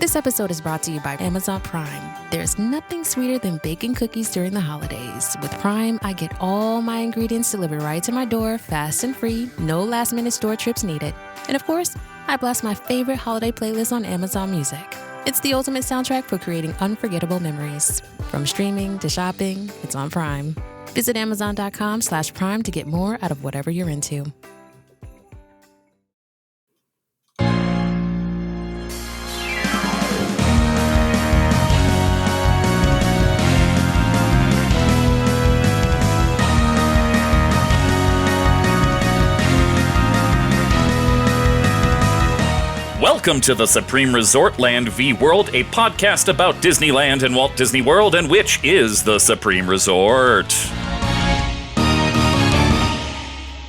This episode is brought to you by Amazon Prime. There's nothing sweeter than baking cookies during the holidays. With Prime, I get all my ingredients delivered right to my door, fast and free, no last-minute store trips needed. And of course, I blast my favorite holiday playlist on Amazon Music. It's the ultimate soundtrack for creating unforgettable memories. From streaming to shopping, it's on Prime. Visit Amazon.com/Prime to get more out of whatever you're into. Welcome to the Supreme Resort Land v World, a podcast about Disneyland and Walt Disney World, and which is the Supreme Resort.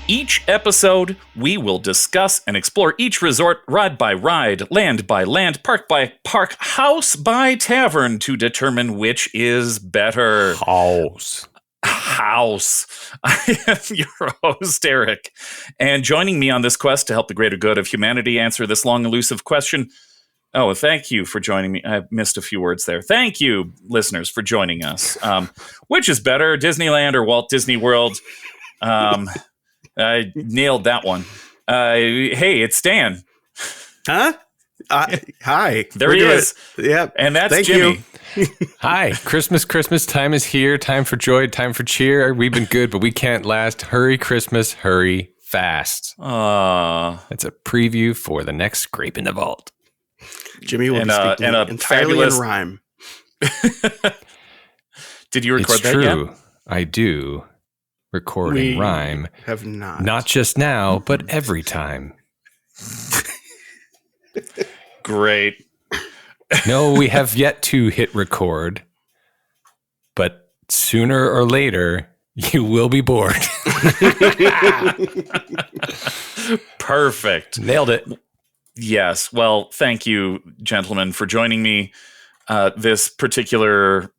Each episode, we will discuss and explore each resort ride by ride, land by land, park by park, house by tavern to determine which is better. House. I am your host, Eric. And joining me on this quest to help the greater good of humanity answer this long, elusive question. Oh, thank you for joining me. I missed a few words there. Thank you, listeners, for joining us. Which is better, Disneyland or Walt Disney World? I nailed that one. Hey, it's Dan. Huh? Hi. There he is. Yep. And that's Thank Jimmy. you. Hi, Christmas time is here. Time for joy, time for cheer. We've been good, but we can't last. Hurry, Christmas, hurry fast. It's a preview for the next Scrape in the Vault. Jimmy will be speaking entirely in rhyme. Did you record it's that true. yet? I do record in rhyme. Have not. Not just now, but every time. Great. No, we have yet to hit record, but sooner or later, you will be bored. Perfect. Nailed it. Yes. Well, thank you, gentlemen, for joining me this particular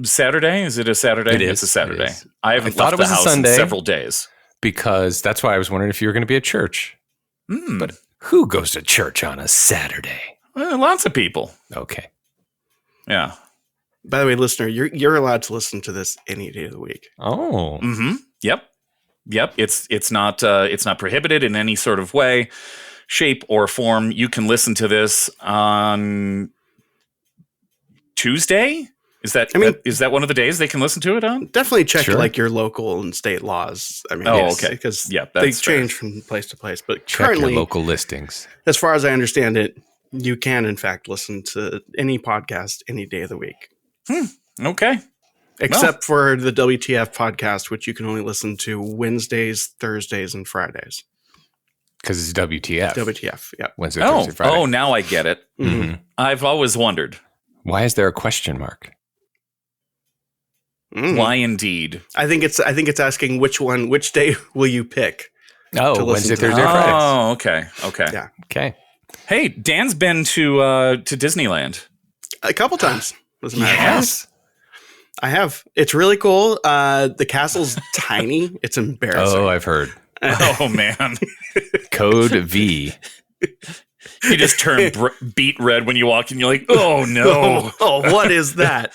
Saturday. Is it a Saturday? It is. It's a Saturday. It is. I haven't thought left it was the a house Sunday. in several days. Because that's why I was wondering if you were going to be at church. But who goes to church on a Saturday? Lots of people. Okay. Yeah. By the way, listener, you're allowed to listen to this any day of the week. Oh. Mm-hmm. Yep. It's not prohibited in any sort of way, shape, or form. You can listen to this on Tuesday. Is that one of the days they can listen to it on? Definitely check Sure. like your local and state laws. I mean, okay. Because Yeah, they that's fair. change from place to place. But Check currently, your local listings. as far as I understand it, you can in fact listen to any podcast any day of the week. Okay. Except for the WTF podcast, which you can only listen to Wednesdays, Thursdays, and Fridays. Because it's WTF. WTF, yeah. Wednesday, Thursday, Friday. Oh, now I get it. Mm-hmm. I've always wondered. Why is there a question mark? Why indeed? I think it's asking which day will you pick? Oh, To listen Wednesday, to. Thursday, Friday. Oh, okay. Yeah. Okay. Hey, Dan's been to Disneyland. A couple times, as a matter of fact. Yes. I have. It's really cool. The castle's tiny. It's embarrassing. Oh, I've heard. Oh man, Code V. you just turn beet red when you walk in. You're like, oh no. Oh, what is that?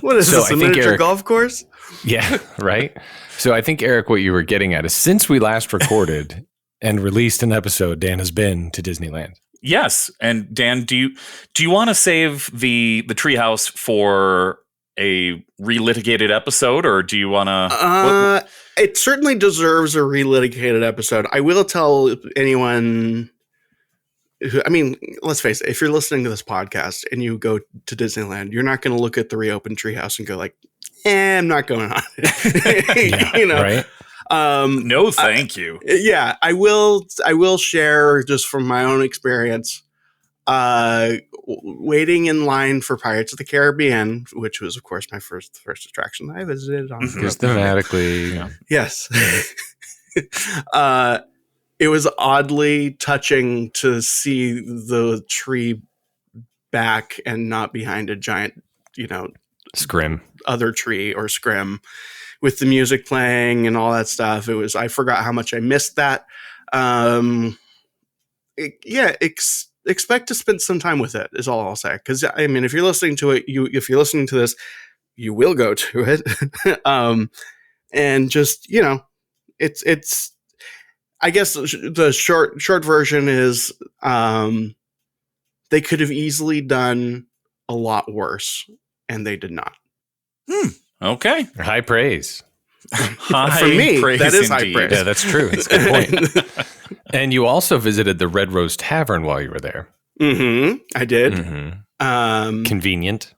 What is So this, I a think miniature Eric- golf course? Yeah, right? So I think, Eric, what you were getting at is since we last recorded and released an episode, Dan has been to Disneyland. Yes, and Dan, do you want to save the treehouse for a relitigated episode, or do you want to? It certainly deserves a relitigated episode. I will tell anyone who, I mean, let's face it, if you're listening to this podcast and you go to Disneyland, you're not going to look at the reopened treehouse and go like, I'm not going on it. You know, Right? No, thank you. Yeah, I will share just from my own experience. Waiting in line for Pirates of the Caribbean, which was, of course, my first attraction that I visited on. Systematically. Yeah. Yes. It was oddly touching to see the tree back and not behind a giant, Scrim. other tree or scrim with the music playing and all that stuff. I forgot how much I missed that. expect to spend some time with it. Is all I'll say. Because I mean, if you're listening to it, if you're listening to this, you will go to it. And just it's. I guess the short version is they could have easily done a lot worse, and they did not. Okay. High praise. High For me, praise that is indeed. high praise. Yeah, that's true. That's a good point. And you also visited the Red Rose Tavern while you were there. Mm-hmm. I did. Mm-hmm. Convenient.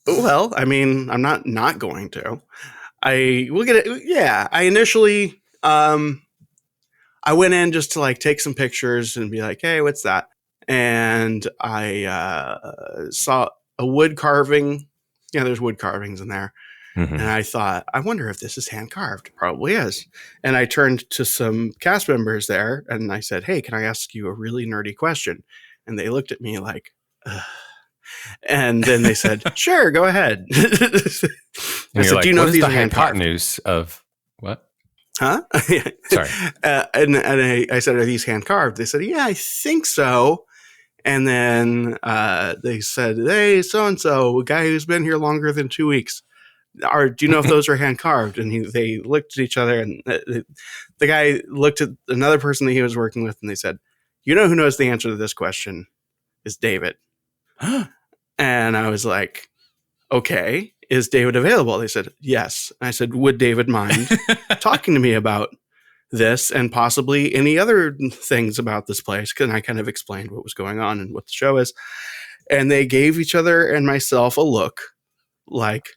Well, I mean, I'm not going to. I will get it. Yeah, I initially I went in just to like take some pictures and be like, hey, what's that? And I saw a wood carving. Yeah, there's wood carvings in there. Mm-hmm. And I thought, I wonder if this is hand carved. Probably is. And I turned to some cast members there and I said, hey, can I ask you a really nerdy question? And they looked at me like, ugh. And then they said, sure, go ahead. I said, do you know if these are hand carved? Hypotenuse of what? Huh? Sorry. And I said, are these hand carved? They said, yeah, I think so. And then they said, hey, so-and-so, a guy who's been here longer than 2 weeks. Do you know if those are hand carved? And they looked at each other, and the guy looked at another person that he was working with, and they said, you know who knows the answer to this question is David. And I was like, okay, is David available? They said, yes. And I said, would David mind talking to me about this and possibly any other things about this place? Because I kind of explained what was going on and what the show is. And they gave each other and myself a look like,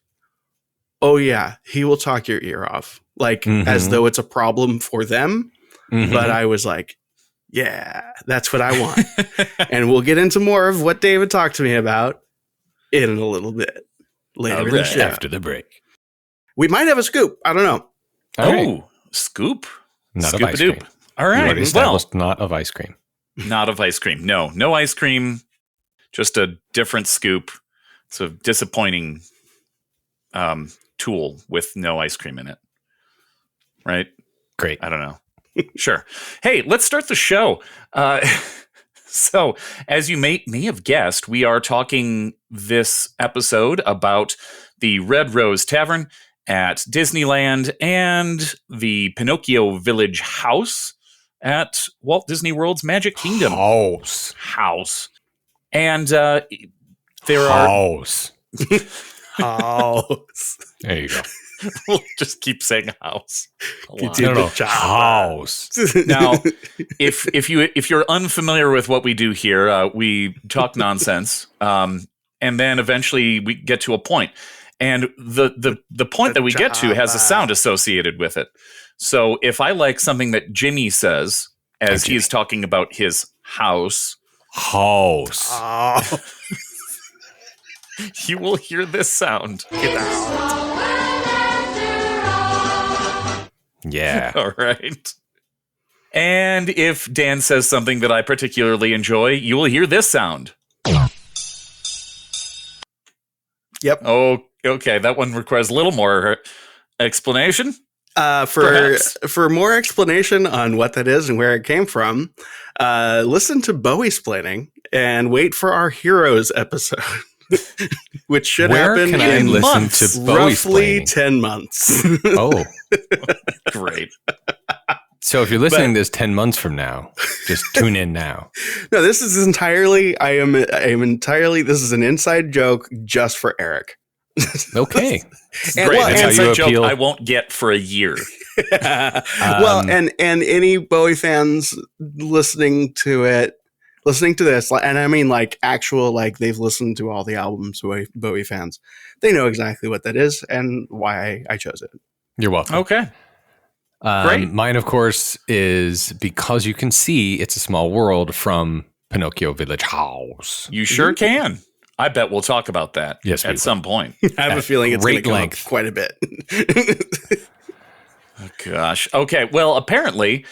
oh yeah, he will talk your ear off. Like as though it's a problem for them. Mm-hmm. But I was like, yeah, that's what I want. And we'll get into more of what David talked to me about in a little bit later in the show. After the break. We might have a scoop. I don't know. Right. Scoop. Not of ice cream. All right. Well, not of ice cream. Not of ice cream. No ice cream. Just a different scoop. It's a disappointing tool with no ice cream in it. Right? Great. I don't know. Sure. Hey, let's start the show. So, as you may have guessed, we are talking this episode about the Red Rose Tavern at Disneyland and the Pinocchio Village Haus at Walt Disney World's Magic Kingdom. House. And there are... House. House. There you go. We'll just keep saying house. House. Now, if you're unfamiliar with what we do here, we talk nonsense, and then eventually we get to a point, and the point that we get to has a sound associated with it. So if I like something that Jimmy says as he's talking about his house, you will hear this sound. Get out. Yeah. All right. And if Dan says something that I particularly enjoy, you will hear this sound. Yep. Oh, okay. That one requires a little more explanation. For more explanation on what that is and where it came from, listen to Bowie Splaining and wait for our Heroes episode. Which should happen in months. To roughly 10 months. Oh, great. So if you're listening to this 10 months from now, just tune in now. No, this is entirely, I am entirely, this is an inside joke just for Eric. Okay. And, great. That's inside joke I won't get for a year. Well, and any Bowie fans listening to this, and I mean like actual, like they've listened to all the albums, Bowie fans, they know exactly what that is and why I chose it. You're welcome. Okay. Great. Mine, of course, is Because You Can See It's a Small World from Pinocchio Village Haus. You sure can. I bet we'll talk about that at some point. I have a feeling it's going to come up quite a bit. Oh, gosh. Okay. Well, apparently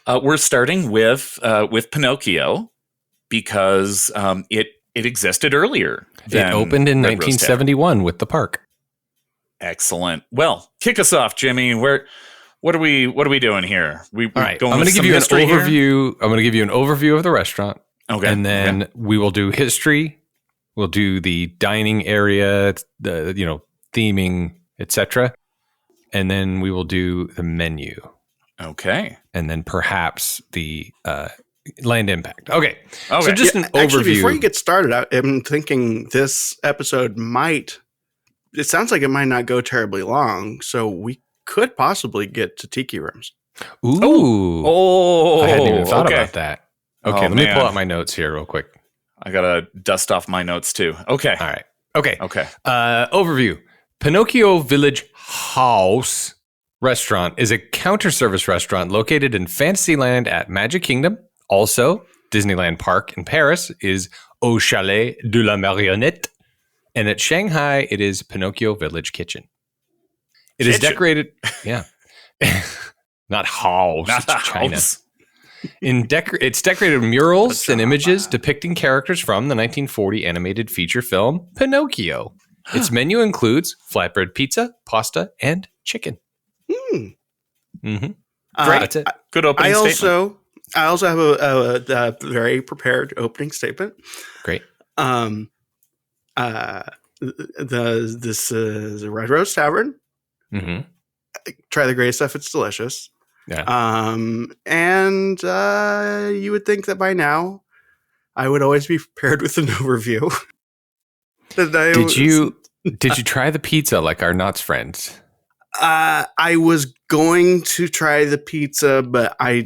we're starting with Pinocchio. Because it existed earlier. It opened in 1971 with the park. Excellent. Well, kick us off, Jimmy. What are we doing here? All right. I'm going to give you an overview. I'm going to give you an overview of the restaurant. Okay. And then we will do history. We'll do the dining area, the theming, etc. And then we will do the menu. Okay. And then perhaps the land impact. Okay. So just an overview. Actually, before you get started, I'm thinking this episode it sounds like it might not go terribly long. So we could possibly get to tiki rooms. Ooh. Oh, I hadn't even thought about that. Okay, let me pull man. out my notes here real quick. I got to dust off my notes too. Okay. All right. Okay. Okay. Overview. Pinocchio Village Haus restaurant is a counter service restaurant located in Fantasyland at Magic Kingdom. Also, Disneyland Park in Paris is Au Chalet de la Marionnette. And at Shanghai, it is Pinocchio Village Kitchen. It is decorated. Yeah. Not house. Not it's China. house. It's decorated with murals and images depicting characters from the 1940 animated feature film Pinocchio. Its menu includes flatbread pizza, pasta, and chicken. Great. That's it. Good opening statement. I also have a very prepared opening statement. Great. This is a Red Rose Tavern. Mm-hmm. Try the great stuff; it's delicious. Yeah. And you would think that by now I would always be prepared with an overview. Did you try the pizza like our Knott's friends? I was going to try the pizza, but I'm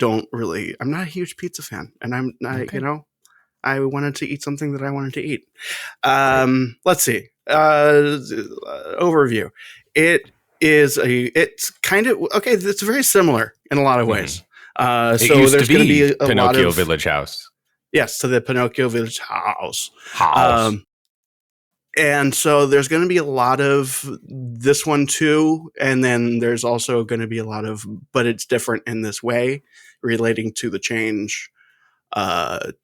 not a huge pizza fan, and I'm not, I wanted to eat something that I wanted to eat. Let's see. Overview. It's very similar in a lot of ways. So there's going to be a Pinocchio lot of Village Haus. Yes, to the Pinocchio Village Haus. And so there's going to be a lot of this one too, and then there's also going to be a lot of, but it's different in this way, relating to the change from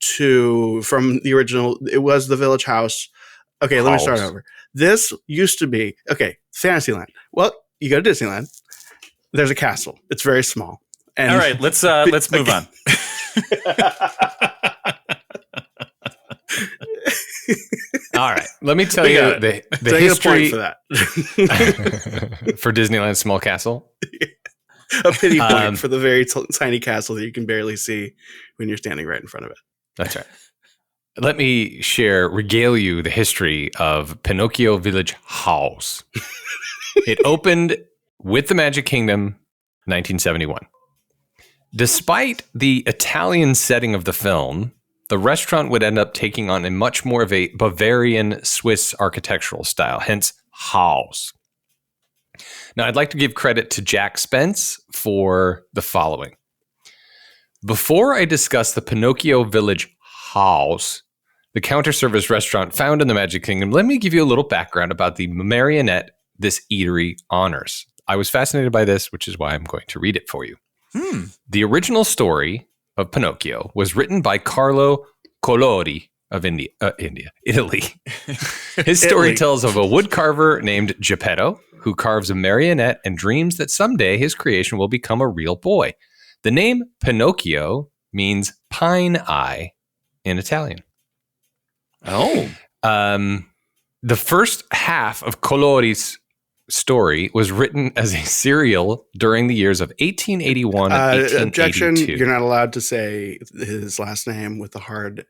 the original. It was the Village Haus. Okay, let me start over. This used to be Fantasyland. Well, you go to Disneyland. There's a castle. It's very small. And all right, let's move on. All right, let me tell you the history for that. for Disneyland Small Castle. A pity point for the very tiny castle that you can barely see when you're standing right in front of it. That's right. Let me regale you the history of Pinocchio Village Haus. It opened with the Magic Kingdom, 1971. Despite the Italian setting of the film, the restaurant would end up taking on a much more of a Bavarian Swiss architectural style, hence Haus. Now, I'd like to give credit to Jack Spence for the following. Before I discuss the Pinocchio Village Haus, the counter service restaurant found in the Magic Kingdom, let me give you a little background about the marionette this eatery honors. I was fascinated by this, which is why I'm going to read it for you. The original story of Pinocchio was written by Carlo Collodi of Italy. His story tells of a woodcarver named Geppetto who carves a marionette and dreams that someday his creation will become a real boy. The name Pinocchio means pine eye in Italian. Oh. The first half of Collodi's story was written as a serial during the years of 1881 and 1882. Objection, you're not allowed to say his last name with a hard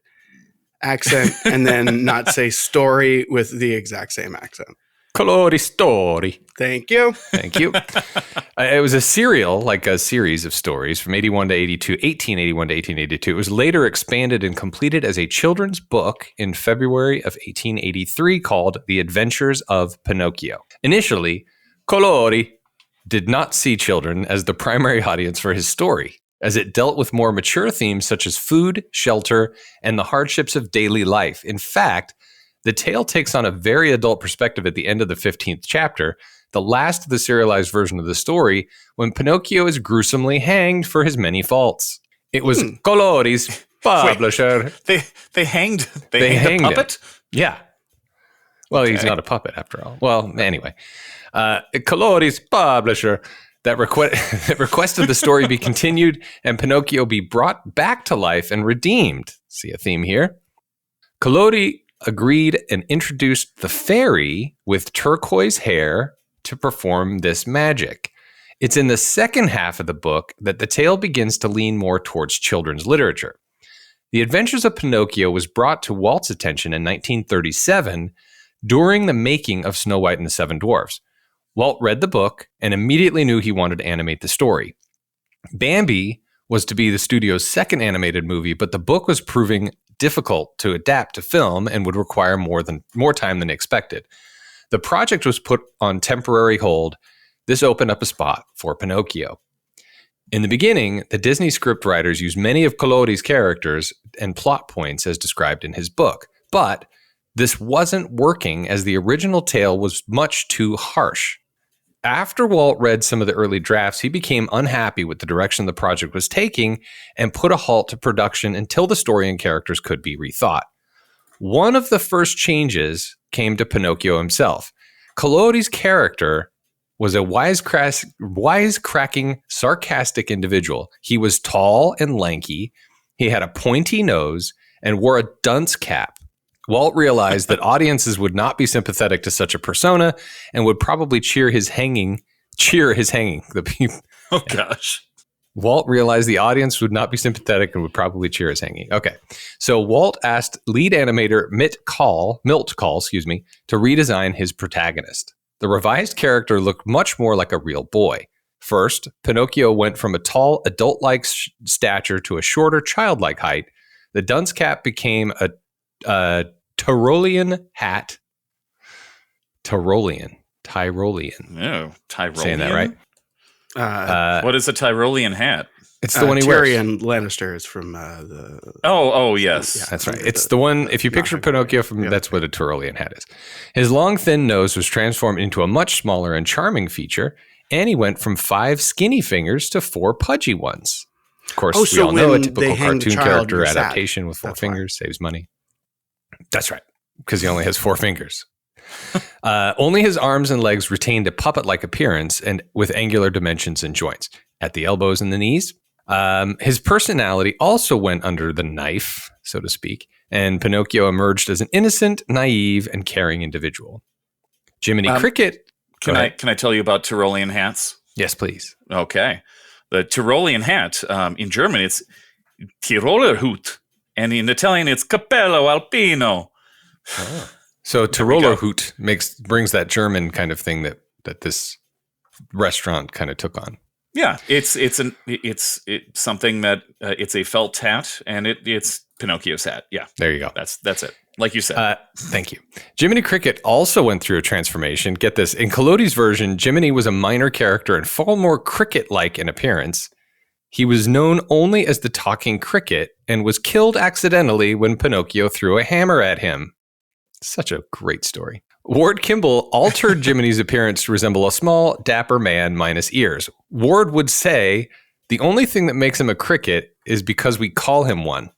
accent and then not say story with the exact same accent. Collodi story. Thank you. Thank you. It was a serial, like a series of stories from 1881 to 1882. It was later expanded and completed as a children's book in February of 1883 called The Adventures of Pinocchio. Initially, Collodi did not see children as the primary audience for his story, as it dealt with more mature themes such as food, shelter, and the hardships of daily life. In fact, the tale takes on a very adult perspective at the end of the 15th chapter, the last of the serialized version of the story, when Pinocchio is gruesomely hanged for his many faults. It was Collodi's publisher. Wait, they hanged the puppet? Him. Yeah. Well, he's not a puppet after all. Well, anyway. Collodi's publisher, that requested the story be continued and Pinocchio be brought back to life and redeemed. See a theme here. Collodi agreed and introduced the fairy with turquoise hair to perform this magic. It's in the second half of the book that the tale begins to lean more towards children's literature. The Adventures of Pinocchio was brought to Walt's attention in 1937 during the making of Snow White and the Seven Dwarfs. Walt read the book and immediately knew he wanted to animate the story. Bambi was to be the studio's second animated movie, but the book was proving difficult to adapt to film and would require more time than expected. The project was put on temporary hold. This opened up a spot for Pinocchio. In the beginning, the Disney scriptwriters used many of Collodi's characters and plot points as described in his book, but this wasn't working as the original tale was much too harsh. After Walt read some of the early drafts, he became unhappy with the direction the project was taking and put a halt to production until the story and characters could be rethought. One of the first changes came to Pinocchio himself. Collodi's character was a wisecracking, sarcastic individual. He was tall and lanky, he had a pointy nose, and wore a dunce cap. Walt realized that audiences would not be sympathetic to such a persona and would probably cheer his hanging. Oh, gosh. Walt realized the audience would not be sympathetic and would probably cheer his hanging. Okay. So Walt asked lead animator Milt Kahl, to redesign his protagonist. The revised character looked much more like a real boy. First, Pinocchio went from a tall, adult-like stature to a shorter, childlike height. The dunce cap became a Tyrolean hat. Tyrolean. No, Tyrolean. Saying that right? What is a Tyrolean hat? It's the one he wears. Tyrion Lannister is from the... Oh, yes. Yeah, that's right. It's the one, if you picture Pinocchio that's what a Tyrolean hat is. His long, thin nose was transformed into a much smaller and charming feature, and he went from 5 skinny fingers to 4 pudgy ones. Of course, we all know a typical cartoon character adaptation with 4 fingers saves money. That's right, because he only has 4 fingers. Only his arms and legs retained a puppet-like appearance and with angular dimensions and joints at the elbows and the knees. His personality also went under the knife, so to speak, and Pinocchio emerged as an innocent, naive, and caring individual. Jiminy Cricket. Can I tell you about Tyrolean hats? Yes, please. Okay. The Tyrolean hat, in German, it's Tirolerhut. And in Italian, it's Cappello Alpino. Oh. So Tirolerhut brings that German kind of thing that this restaurant kind of took on. Yeah, it's something that it's a felt hat, and it's Pinocchio's hat. Yeah, there you go. That's it. Like you said. Thank you. Jiminy Cricket also went through a transformation. Get this: in Collodi's version, Jiminy was a minor character and far more cricket-like in appearance. He was known only as the talking cricket and was killed accidentally when Pinocchio threw a hammer at him. Such a great story. Ward Kimball altered Jiminy's appearance to resemble a small, dapper man minus ears. Ward would say, the only thing that makes him a cricket is because we call him one.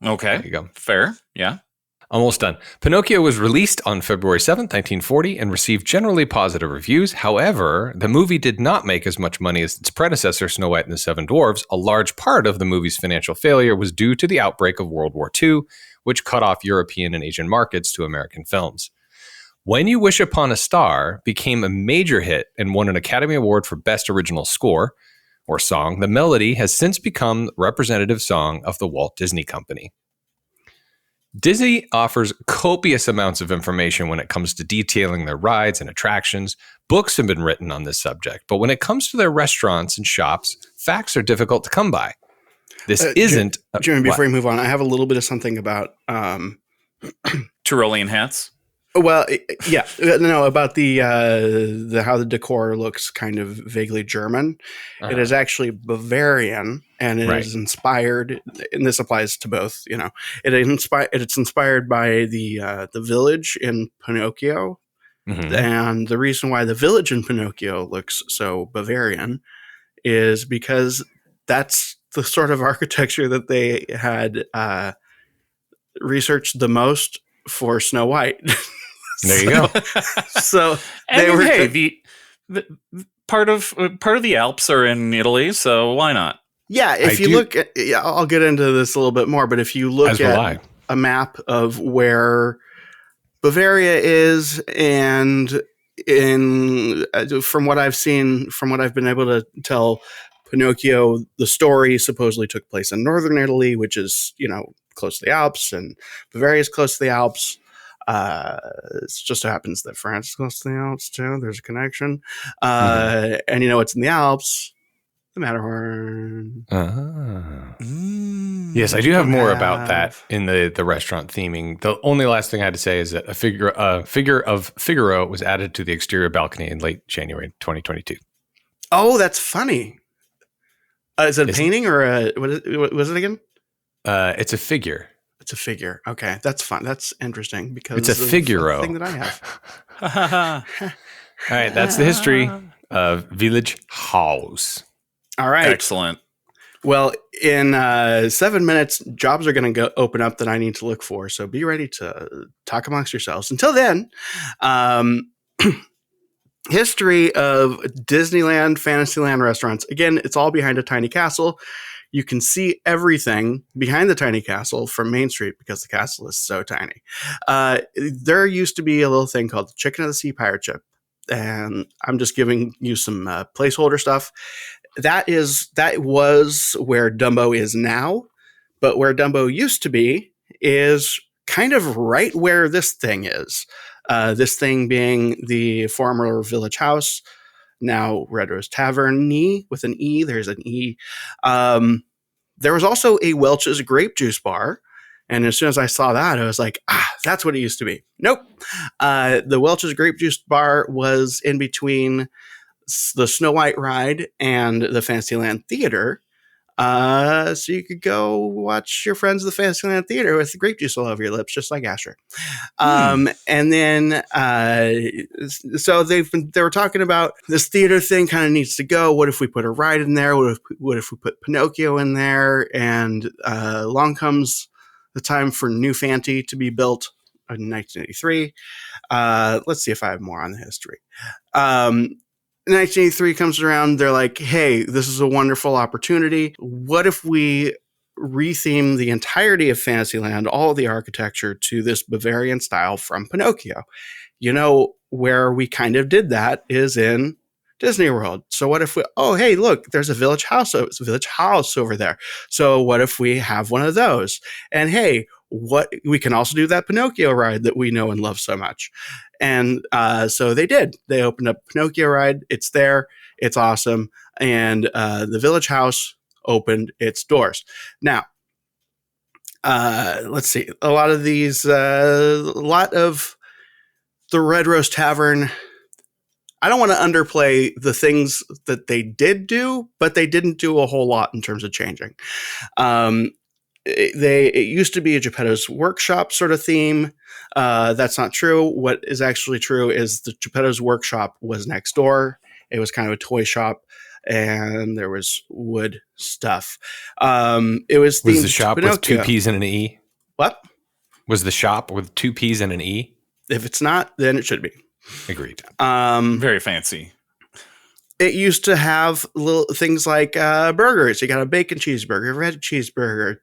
Okay. There you go. Fair. Yeah. Almost done. Pinocchio was released on February 7th, 1940, and received generally positive reviews. However, the movie did not make as much money as its predecessor, Snow White and the Seven Dwarfs. A large part of the movie's financial failure was due to the outbreak of World War II, which cut off European and Asian markets to American films. When You Wish Upon a Star became a major hit and won an Academy Award for Best Original Score or Song. The melody has since become the representative song of the Walt Disney Company. Disney offers copious amounts of information when it comes to detailing their rides and attractions. Books have been written on this subject, but when it comes to their restaurants and shops, facts are difficult to come by. This isn't... Jimmy, before you move on, I have a little bit of something about... Tyrolean hats? Well, yeah. No, about the how the decor looks kind of vaguely German. It is actually Bavarian, and it is inspired, and this applies to both, it's inspired by the village in Pinocchio. Mm-hmm. And the reason why the village in Pinocchio looks so Bavarian is because that's the sort of architecture that they had researched the most for Snow White. There you go. So the part of the Alps are in Italy, so why not? Yeah, if you look at, I'll get into this a little bit more, but if you look at a map of where Bavaria is, and from what I've seen, from what I've been able to tell, Pinocchio, the story supposedly took place in northern Italy, which is, close to the Alps, and Bavaria is close to the Alps. It just so happens that France is close to the Alps too. There's a connection. And what's in the Alps? The Matterhorn. Yes, I do have more about that in the restaurant theming. The only last thing I had to say is that a figure of Figaro was added to the exterior balcony in late January 2022. Oh, that's funny. Is it a painting or what was it again? It's a figure. It's a figure. Okay, that's fun. That's interesting because it's a Figaro thing that I have. All right, that's the history of Village Haus. All right. Excellent. Well, in 7 minutes, jobs are going to open up that I need to look for. So be ready to talk amongst yourselves. Until then, history of Disneyland, Fantasyland restaurants. Again, it's all behind a tiny castle. You can see everything behind the tiny castle from Main Street because the castle is so tiny. There used to be a little thing called the Chicken of the Sea pirate ship. And I'm just giving you some placeholder stuff. That was where Dumbo is now, but where Dumbo used to be is kind of right where this thing is. This thing being the former Village Haus, now Red Rose Tavern, with an E. There's an E. There was also a Welch's grape juice bar. And as soon as I saw that, I was like, that's what it used to be. Nope. The Welch's grape juice bar was in between the Snow White ride and the Fantasyland Theater. So you could go watch your friends at the Fantasyland Theater with the grape juice all over your lips, just like Asher. And then, so they were talking about this theater thing kind of needs to go. What if we put a ride in there? What if we put Pinocchio in there? And along comes the time for New Fanty to be built in 1983. Let's see if I have more on the history. 1983 comes around. They're like, hey, this is a wonderful opportunity. What if we retheme the entirety of Fantasyland, all of the architecture, to this Bavarian style from Pinocchio? Where we kind of did that is in Disney World. So what if hey, look, there's a Village Haus over there. So what if we have one of those? And hey, we can also do that Pinocchio ride that we know and love so much. And so they did. They opened up Pinocchio ride. It's there. It's awesome. And the Village Haus opened its doors. Now, let's see. A lot of the Red Rose Tavern, I don't want to underplay the things that they did do, but they didn't do a whole lot in terms of changing. It used to be a Geppetto's Workshop sort of theme. That's not true. What is actually true is the Geppetto's Workshop was next door. It was kind of a toy shop, and there was wood stuff. It was the shop with 2 P's and an E? What? Was the shop with 2 P's and an E? If it's not, then it should be. Agreed. Very fancy. It used to have little things like burgers. You got a bacon cheeseburger, red cheeseburger,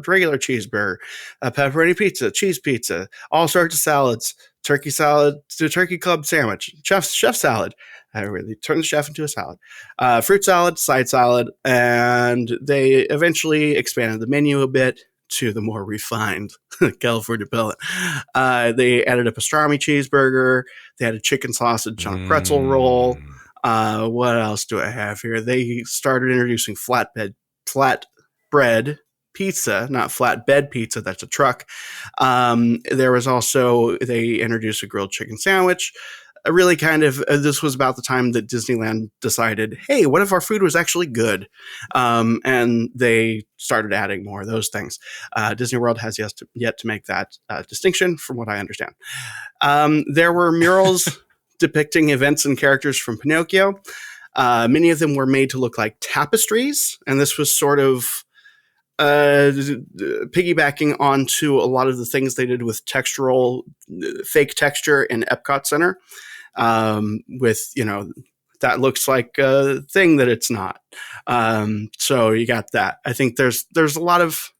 regular cheeseburger, a pepperoni pizza, cheese pizza, all sorts of salads, turkey salad, to turkey club sandwich, chef salad. I really turned the chef into a salad. Fruit salad, side salad, and they eventually expanded the menu a bit to the more refined California palate. They added a pastrami cheeseburger. They had a chicken sausage on a pretzel roll. What else do I have here? They started introducing flatbread pizza, not flatbed pizza. That's a truck. There was also, they introduced a grilled chicken sandwich. Really kind of, this was about the time that Disneyland decided, hey, what if our food was actually good? And they started adding more of those things. Disney World has yet to make that distinction, from what I understand. There were murals depicting events and characters from Pinocchio. Many of them were made to look like tapestries, and this was sort of piggybacking onto a lot of the things they did with fake texture in Epcot Center, with, that looks like a thing that it's not. So you got that. I think there's a lot of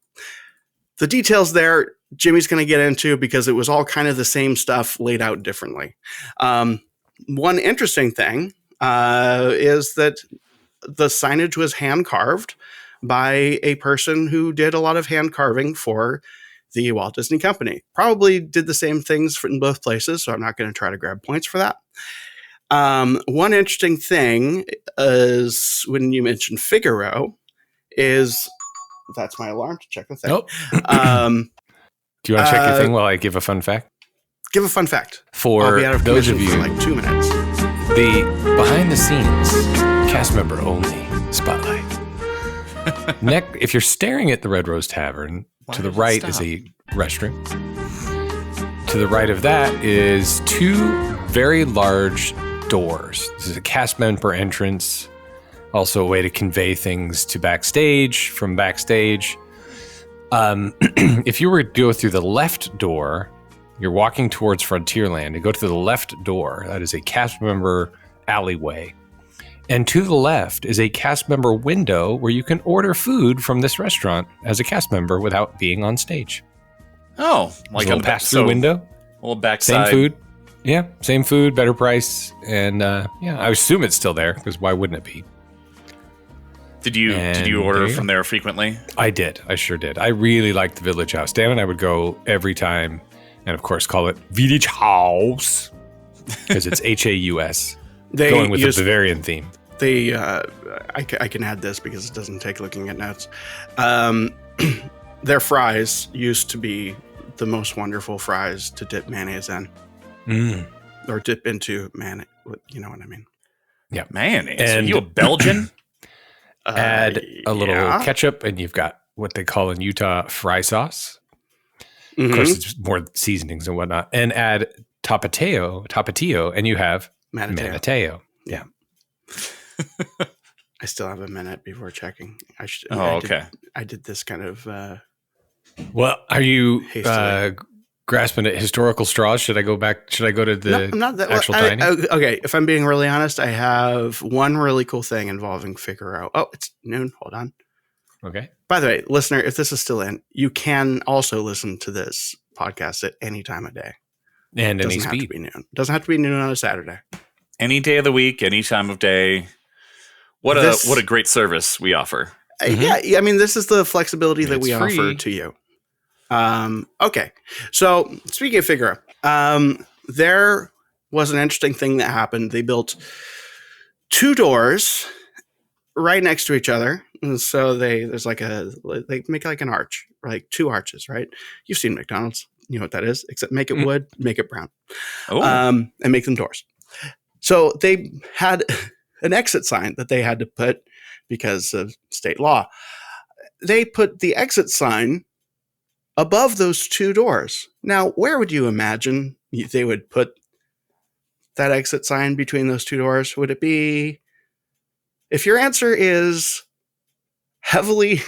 the details there Jimmy's going to get into because it was all kind of the same stuff laid out differently. One interesting thing is that the signage was hand carved by a person who did a lot of hand carving for the Walt Disney Company. Probably did the same things in both places, so I'm not going to try to grab points for that. One interesting thing is when you mentioned Figaro is that's my alarm to check the thing. Nope. Do you want to check your thing while I give a fun fact? Give a fun fact. For I'll be out of those of commission you, for like 2 minutes. the behind the scenes cast member only spotlight. If you're staring at the Red Rose Tavern, to the right is a restroom. To the right of that is 2 very large doors. This is a cast member entrance, also a way to convey things to backstage, from backstage. If you were to go through the left door, you're walking towards Frontierland, and go to the left door. That is a cast member alleyway. And to the left is a cast member window where you can order food from this restaurant as a cast member without being on stage. Oh, like a pass-through window. A little backside. Same food. Yeah, same food, better price. And I assume it's still there, because why wouldn't it be? Did you order from there frequently? I did. I sure did. I really liked the Village Haus. Dan and I would go every time, and of course call it Village Haus because it's Haus. Going with the Bavarian theme. I can add this because it doesn't take looking at notes. Their fries used to be the most wonderful fries to dip mayonnaise in, or dip into mayonnaise. You know what I mean? Yeah, mayonnaise. And are you a Belgian? Add a little ketchup, and you've got what they call in Utah fry sauce. Mm-hmm. Of course, it's more seasonings and whatnot. And add tapatio, and you have Manateo. Yeah. I still have a minute before checking. Okay. I did this kind of. Well, are you grasping at historical straws? Should I go back? Should I go to the actual dining? Okay, if I'm being really honest, I have one really cool thing involving Figaro. Oh, it's noon. Hold on. Okay. By the way, listener, if this is still in, you can also listen to this podcast at any time of day. And any speed. Have to be noon. Doesn't have to be noon on a Saturday. Any day of the week, any time of day. What a great service we offer. Yeah, I mean, this is the flexibility that we offer to you. Okay, so speaking of Figaro, there was an interesting thing that happened. They built 2 doors right next to each other, and so they make like an arch, like 2 arches, right? You've seen McDonald's, you know what that is, except make it wood, make it brown, and make them doors. So they had an exit sign that they had to put because of state law. They put the exit sign above those 2 doors. Now, where would you imagine they would put that exit sign between those 2 doors? Would it be, if your answer is heavily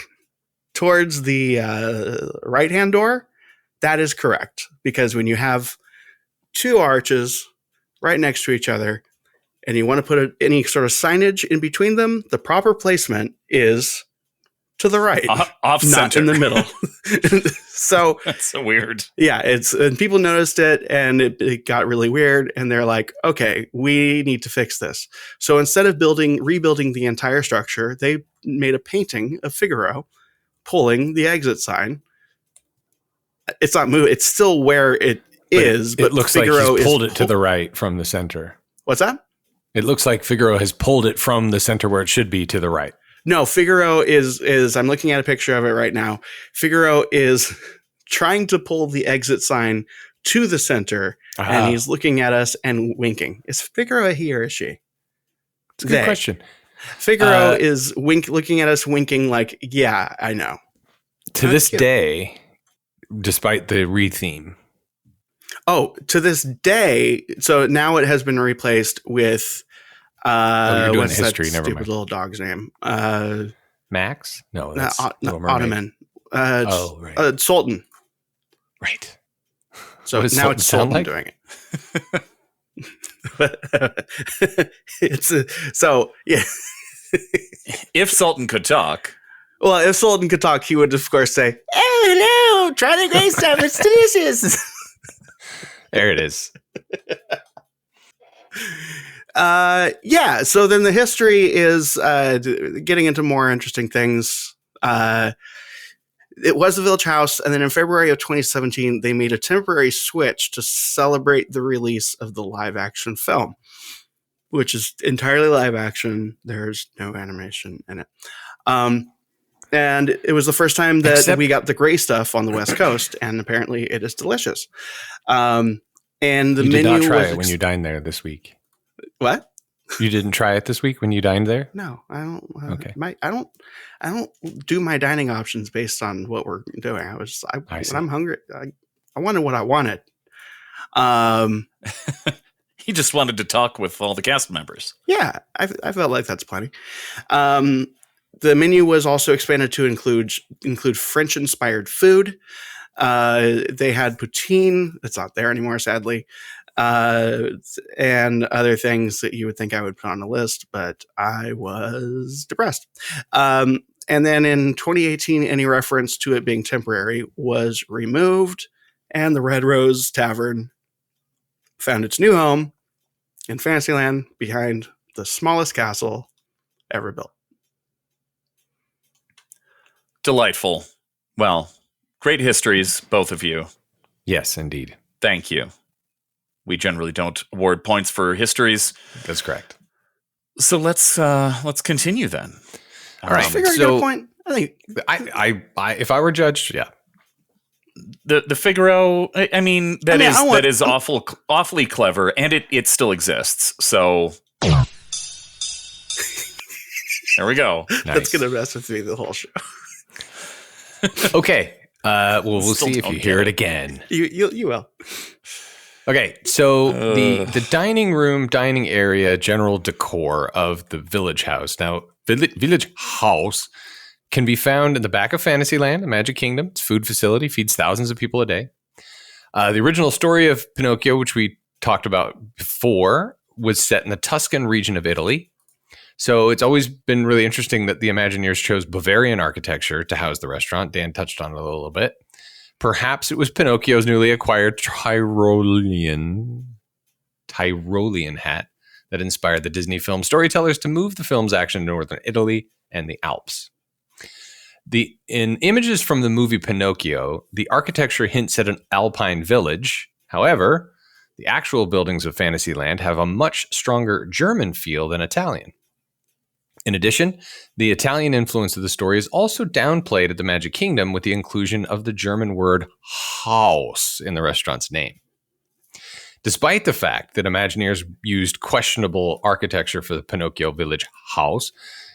towards the right-hand door, that is correct. Because when you have 2 arches right next to each other, and you want to put any sort of signage in between them, the proper placement is to the right, off not center, in the middle. So that's so weird. Yeah, and people noticed it, and it got really weird. And they're like, "Okay, we need to fix this." So instead of rebuilding the entire structure, they made a painting of Figaro pulling the exit sign. It's not moving; it's still where it is. But it looks Figaro like he's pulled it to the right from the center. What's that? It looks like Figaro has pulled it from the center where it should be to the right. No, Figaro is I'm looking at a picture of it right now. Figaro is trying to pull the exit sign to the center, and he's looking at us and winking. Is Figaro a he or is she? It's a good question. Figaro is looking at us winking like, yeah, I know. To this day, despite the re-theme. Oh, to this day, so now it has been replaced with you're doing what's history, that never stupid mind. little dog's name? Max? No, that's Ottoman. right. Sultan. Right. So now it's Sultan doing it. So yeah. If Sultan could talk. Well, if Sultan could talk, he would, of course, say, "Oh, hello, try the great stuff. It's delicious." There it is. Yeah. So then the history is getting into more interesting things. It was the Village House, and then in February of 2017, they made a temporary switch to celebrate the release of the live-action film, which is entirely live-action. There's no animation in it. And it was the first time that we got the gray stuff on the West Coast, and apparently it is delicious. And the you did menu not try it when you dined there this week. What? You didn't try it this week when you dined there? No, I don't. Okay. I don't do my dining options based on what we're doing. When I'm hungry, I wanted what I wanted. He just wanted to talk with all the cast members. Yeah, I felt like that's plenty. The menu was also expanded to include French-inspired food. They had poutine. That's not there anymore, sadly. And other things that you would think I would put on a list, but I was depressed. And then in 2018, any reference to it being temporary was removed, and the Rose Tavern found its new home in Fantasyland behind the smallest castle ever built. Delightful. Well, great histories, both of you. Yes, indeed. Thank you. We generally don't award points for histories. That's correct. So let's continue then. All right. Figure I get a point. I think I if I were judged, yeah. The Figaro. I mean, that is awfully clever, and it still exists. So there we go. Nice. That's gonna mess with me the whole show. Okay. We'll Still see if don't you get hear it. it again. You will. Okay, so the dining area, general decor of the Village House. Now, Village Haus can be found in the back of Fantasyland, a Magic Kingdom. It's a food facility, feeds thousands of people a day. The original story of Pinocchio, which we talked about before, was set in the Tuscan region of Italy. So it's always been really interesting that the Imagineers chose Bavarian architecture to house the restaurant. Dan touched on it a little bit. Perhaps it was Pinocchio's newly acquired Tyrolean hat that inspired the Disney film storytellers to move the film's action to northern Italy and the Alps. In images from the movie Pinocchio, the architecture hints at an alpine village. However, the actual buildings of Fantasyland have a much stronger German feel than Italian. In addition, the Italian influence of the story is also downplayed at the Magic Kingdom with the inclusion of the German word Haus in the restaurant's name. Despite the fact that Imagineers used questionable architecture for the Pinocchio Village Haus,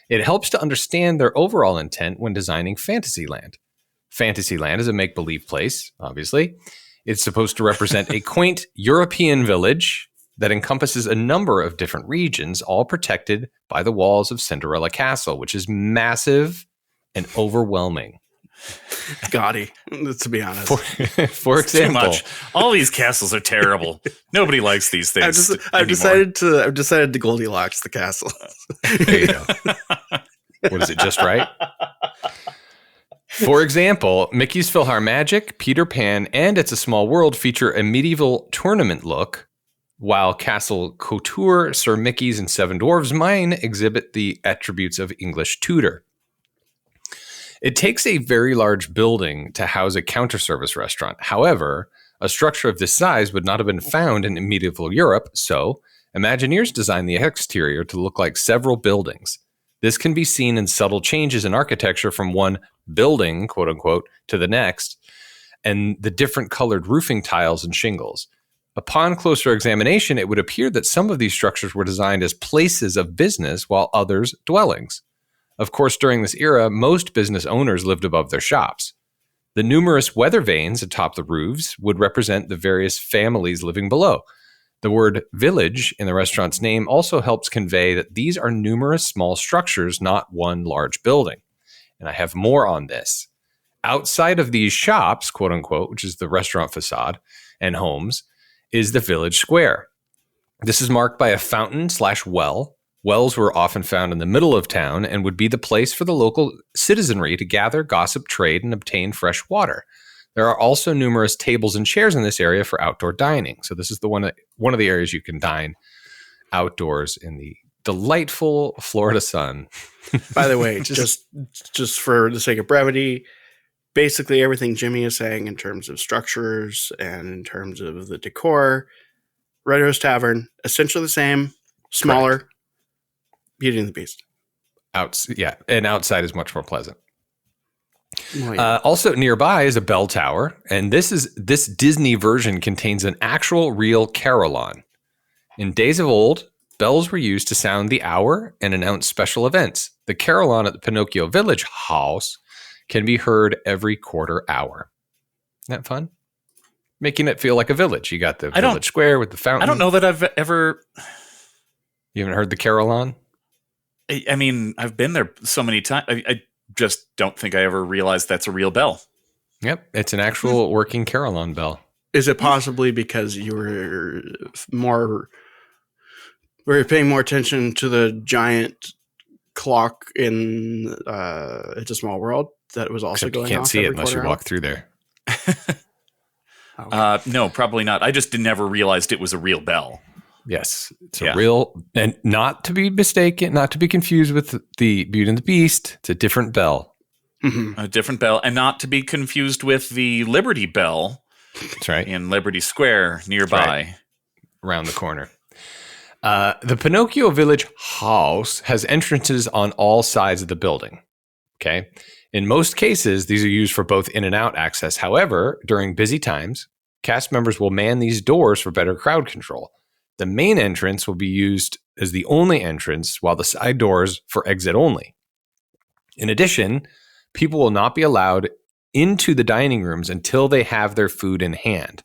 it helps to understand their overall intent when designing Fantasyland. Fantasyland is a make-believe place, obviously. It's supposed to represent a quaint European village that encompasses a number of different regions, all protected by the walls of Cinderella Castle, which is massive and overwhelming. Gaudy, to be honest. For example, too much. All these castles are terrible. Nobody likes these things. I've decided to Goldilocks the castle. There you go. What is it, just right? For example, Mickey's PhilharMagic, Peter Pan, and It's a Small World feature a medieval tournament look, while Castle Couture, Sir Mickey's, and Seven Dwarfs Mine exhibit the attributes of English Tudor. It takes a very large building to house a counter-service restaurant. However, a structure of this size would not have been found in medieval Europe, so Imagineers designed the exterior to look like several buildings. This can be seen in subtle changes in architecture from one building, quote-unquote, to the next, and the different colored roofing tiles and shingles. Upon closer examination, it would appear that some of these structures were designed as places of business while others dwellings. Of course, during this era, most business owners lived above their shops. The numerous weather vanes atop the roofs would represent the various families living below. The word village in the restaurant's name also helps convey that these are numerous small structures, not one large building. And I have more on this. Outside of these shops, quote unquote, which is the restaurant facade and homes, is the village square. This is marked by a fountain/well. Wells were often found in the middle of town and would be the place for the local citizenry to gather, gossip, trade, and obtain fresh water. There are also numerous tables and chairs in this area for outdoor dining. So this is one of the areas you can dine outdoors in the delightful Florida sun. By the way, just for the sake of brevity, basically everything Jimmy is saying in terms of structures and in terms of the decor, Red Rose Tavern, essentially the same, smaller. Correct. Beauty and the Beast. And outside is much more pleasant. Oh, yeah. Also nearby is a bell tower, and this Disney version contains an actual real carillon. In days of old, bells were used to sound the hour and announce special events. The carillon at the Pinocchio Village Haus can be heard every quarter hour. Isn't that fun? Making it feel like a village. You got the village square with the fountain. I don't know that I've ever... You haven't heard the carillon? I mean, I've been there so many times. I just don't think I ever realized that's a real bell. Yep, it's an actual working carillon bell. Is it possibly because you were paying more attention to the giant clock in It's a Small World that was also going off? You can't see it unless you walk through there. Okay. No, probably not. I just never realized it was a real bell. Yes, it's a real, and not to be mistaken, not to be confused with the Beauty and the Beast. It's a different bell. Mm-hmm. A different bell, and not to be confused with the Liberty Bell. That's right. In Liberty Square nearby. Right. Around the corner. The Pinocchio Village Haus has entrances on all sides of the building. Okay. In most cases, these are used for both in and out access. However, during busy times, cast members will man these doors for better crowd control. The main entrance will be used as the only entrance, while the side doors for exit only. In addition, people will not be allowed into the dining rooms until they have their food in hand.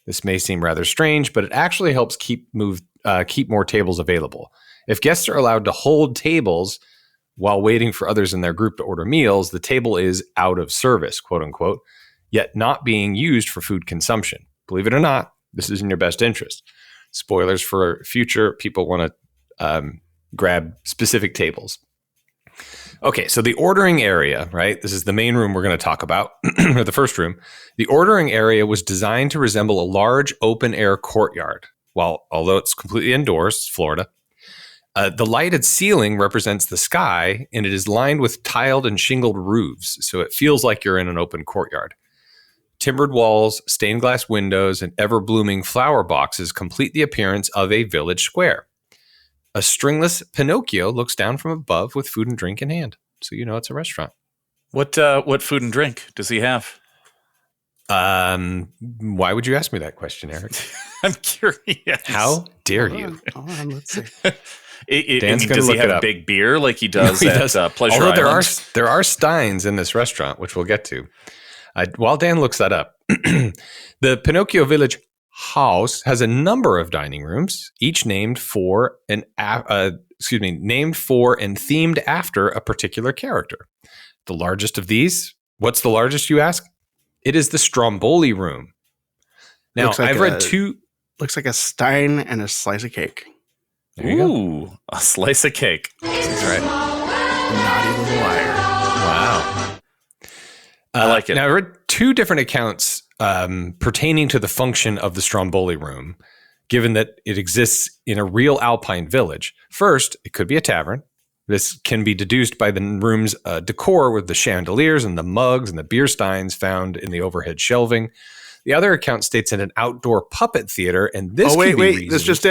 This may seem rather strange, but it actually helps keep more tables available. If guests are allowed to hold tables while waiting for others in their group to order meals, the table is out of service, quote unquote, yet not being used for food consumption. Believe it or not, this is in your best interest. Spoilers for future people want to grab specific tables. Okay, so the ordering area, right? This is the main room we're going to talk about, or the first room. The ordering area was designed to resemble a large open-air courtyard. Although it's completely indoors, it's Florida. The lighted ceiling represents the sky, and it is lined with tiled and shingled roofs, so it feels like you're in an open courtyard. Timbered walls, stained glass windows, and ever-blooming flower boxes complete the appearance of a village square. A stringless Pinocchio looks down from above with food and drink in hand, so you know it's a restaurant. What food and drink does he have? Why would you ask me that question, Eric? I'm curious. How dare you? Hold on, let's see. Does he have a big beer like he does at Pleasure Island? Although there are steins in this restaurant, which we'll get to. While Dan looks that up, the Pinocchio Village Haus has a number of dining rooms, each named for and themed after a particular character. The largest of these, what's the largest, you ask? It is the Stromboli room. Now, I've read two. Looks like a stein and a slice of cake. There you go. A slice of cake. That's right. Naughty little liar. Wow. I like it. Now, I read two different accounts pertaining to the function of the Stromboli room, given that it exists in a real alpine village. First, it could be a tavern. This can be deduced by the room's decor with the chandeliers and the mugs and the beer steins found in the overhead shelving. The other account states in an outdoor puppet theater, and this This just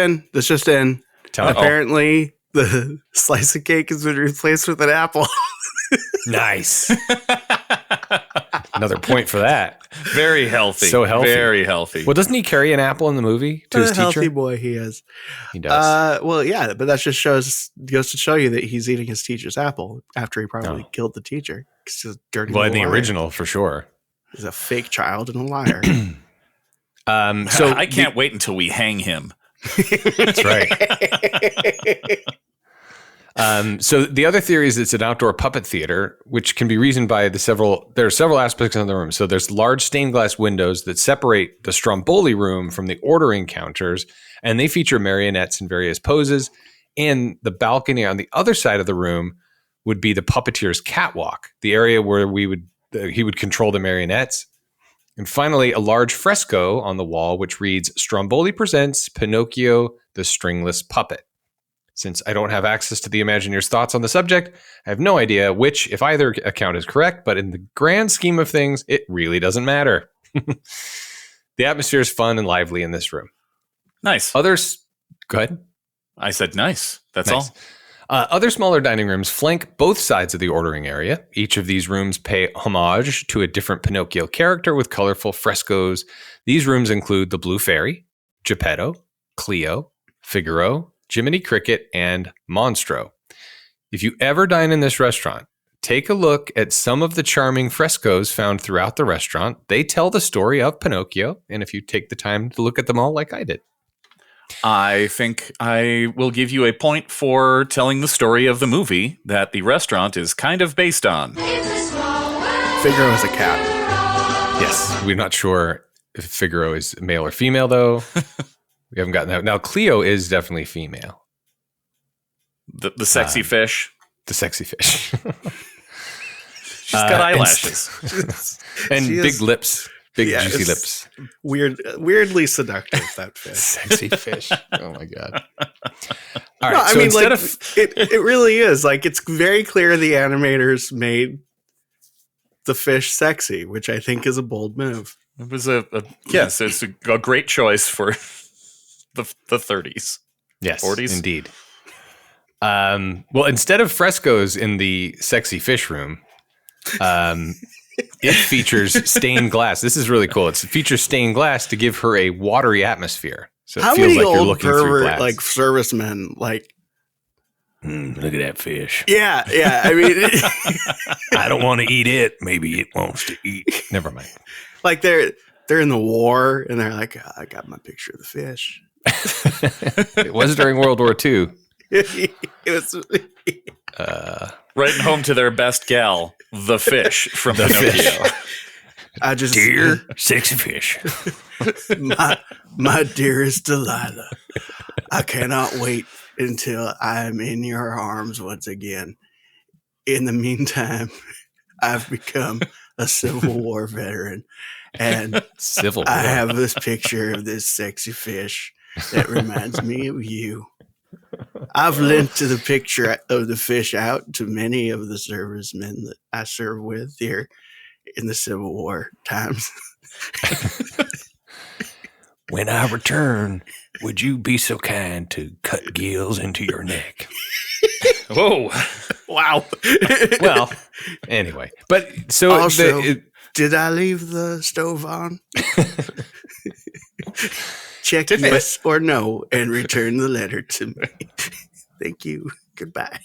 in. Apparently, the slice of cake has been replaced with an apple. Nice. Another point for that. Very healthy. So healthy. Very healthy. Well, doesn't he carry an apple in the movie to his teacher? Healthy boy he is. He does. Well, yeah, but that just goes to show you that he's eating his teacher's apple after he probably killed the teacher. He's a dirty in the liar. Original, for sure. He's a fake child and a liar. So I can't wait until we hang him. That's right. So the other theory is it's an outdoor puppet theater, which can be reasoned by there are several aspects of the room. So there's large stained glass windows that separate the Stromboli room from the ordering counters, and they feature marionettes in various poses. And the balcony on the other side of the room would be the puppeteer's catwalk, the area where he would control the marionettes. And finally, a large fresco on the wall, which reads, Stromboli presents Pinocchio, the Stringless Puppet. Since I don't have access to the Imagineers' thoughts on the subject, I have no idea which, if either account is correct, but in the grand scheme of things, it really doesn't matter. The atmosphere is fun and lively in this room. Nice. Go ahead. I said nice. That's Nice. all. Other smaller dining rooms flank both sides of the ordering area. Each of these rooms pay homage to a different Pinocchio character with colorful frescoes. These rooms include the Blue Fairy, Geppetto, Cleo, Figaro, Jiminy Cricket, and Monstro. If you ever dine in this restaurant, take a look at some of the charming frescoes found throughout the restaurant. They tell the story of Pinocchio, and if you take the time to look at them all like I did. I think I will give you a point for telling the story of the movie that the restaurant is kind of based on. Figaro is a cat. Yes, we're not sure if Figaro is male or female, though. We haven't gotten that. Now, Cleo is definitely female. The sexy fish. The sexy fish. She's got eyelashes. And She big is- lips. Big, Yeah, juicy it's lips. Weirdly seductive, that fish. Sexy fish. Oh, my God. All right. No, I so mean, instead like, of... it really is. Like, it's very clear the animators made the fish sexy, which I think is a bold move. It was yes, it's a great choice for the 30s. Yes, 40s. indeed. Well, instead of frescoes in the sexy fish room, it features stained glass. This is really cool. It features stained glass to give her a watery atmosphere. So it How feels many like you're old looking through pervert glass. like servicemen like? Look at that fish. Yeah. I mean, I don't want to eat it. Maybe it wants to eat. Never mind. like they're in the war and they're like, I got my picture of the fish. It was during World War II. It was. Writing home to their best gal, the fish from Pinocchio. I just Dear sexy fish. my dearest Delilah, I cannot wait until I'm in your arms once again. In the meantime, I've become a Civil War veteran, and Civil War. I have this picture of this sexy fish that reminds me of you. I've lent to the picture of the fish out to many of the servicemen that I serve with here in the Civil War times. When I return, would you be so kind to cut gills into your neck? Whoa. Wow. Well, anyway. But so Also, did I leave the stove on? Check yes or no and return the letter to me. Thank you. Goodbye.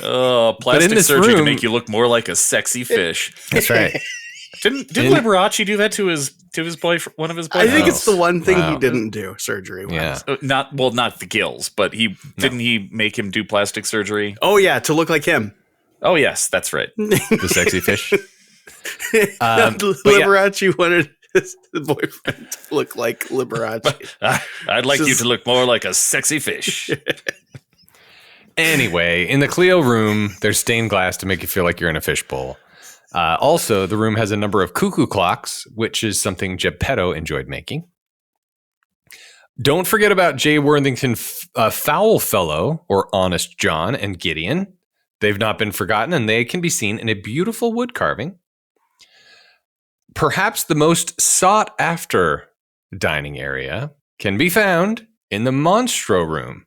Oh, But in plastic this surgery to room- make you look more like a sexy fish. That's right. Didn't Liberace do that to his one of his boyfriends? I think it's the one thing Wow. he didn't do surgery wise. Yeah. Not the gills, but didn't he make him do plastic surgery? Oh, yeah, to look like him. Oh yes, that's right. The sexy fish. Liberace wanted his boyfriend to look like Liberace. I'd like you Just- to look more like a sexy fish. Anyway, in the Cleo room, there's stained glass to make you feel like you're in a fishbowl. Also, the room has a number of cuckoo clocks, which is something Geppetto enjoyed making. Don't forget about Jay Worthington, Foul Fellow, or Honest John, and Gideon. They've not been forgotten, and they can be seen in a beautiful wood carving. Perhaps the most sought-after dining area can be found in the Monstro room.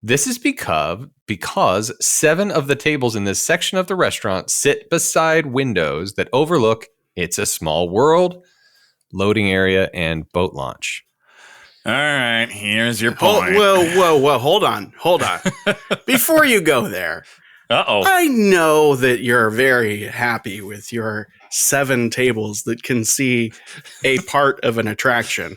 This is because 7 of the tables in this section of the restaurant sit beside windows that overlook It's a Small World, loading area, and boat launch. All right, here's your Oh, point. whoa. Hold on. Before you go there, Uh-oh. I know that you're very happy with your 7 tables that can see a part of an attraction.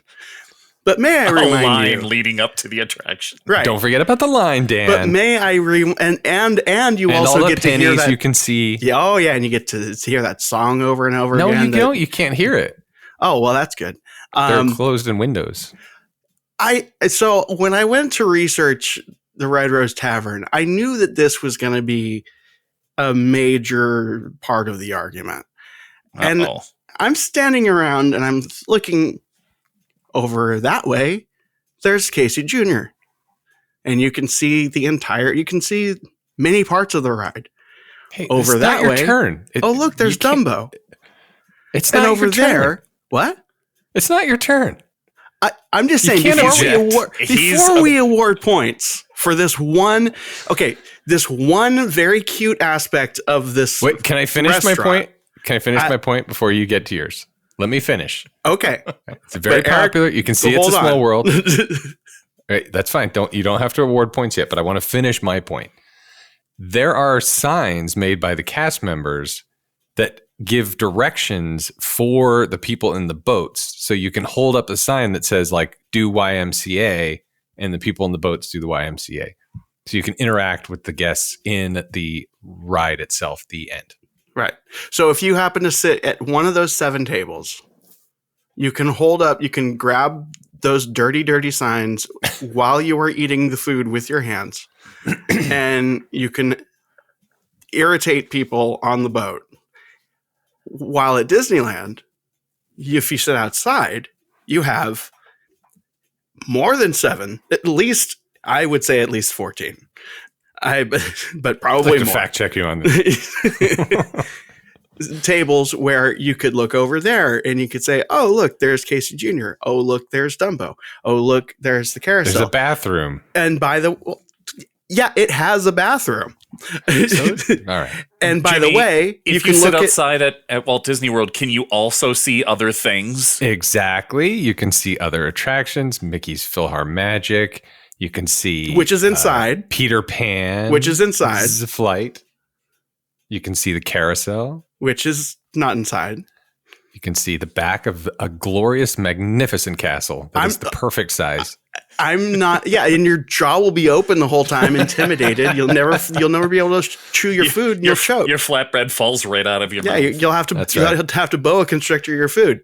But may I remind line you, leading up to the attraction. right? Don't forget about the line, Dan. But may I and you and also all the get to hear pennies that you can see. Yeah, oh yeah, and you get to hear that song over and over No, again. you don't. You can't hear it. Oh well, that's good. They're closed in windows. So when I went to research the Red Rose Tavern, I knew that this was going to be a major part of the argument. And I'm standing around and I'm looking over that way. There's Casey Jr. And you can see you can see many parts of the ride. Hey, over it's that not your way. turn. Look, there's Dumbo. It's not and over your turn. there. What? It's not your turn. I'm just saying, before we award points for this one very cute aspect of this. Wait, can I finish my point? Can I finish my point before you get to yours? Let me finish. Okay. It's very popular. You can see it's a small world. Right, that's fine. You don't have to award points yet, but I want to finish my point. There are signs made by the cast members that give directions for the people in the boats. So you can hold up a sign that says like do YMCA and the people in the boats do the YMCA. So you can interact with the guests in the ride itself, the end. Right. So if you happen to sit at one of those 7 tables, you can grab those dirty signs while you are eating the food with your hands and you can irritate people on the boat. While at Disneyland, if you sit outside, you have more than 7, I would say at least 14. But probably more. Fact check you on this. Tables where you could look over there and you could say, oh, look, there's Casey Jr. Oh, look, there's Dumbo. Oh, look, there's the carousel. There's a bathroom. And it has a bathroom. All right. And by Jimmy, the way, if you sit outside at Walt Disney World, can you also see other things? Exactly. You can see other attractions, Mickey's PhilharMagic. You can see... which is inside. Peter Pan. Which is inside. This is a flight. You can see the carousel. Which is not inside. You can see the back of a glorious, magnificent castle. That is the perfect size. I'm not. Yeah, and your jaw will be open the whole time, intimidated. You'll never be able to chew your food. And you'll choke. Your flatbread falls right out of your mouth. Yeah, you'll have to boa constrictor your food.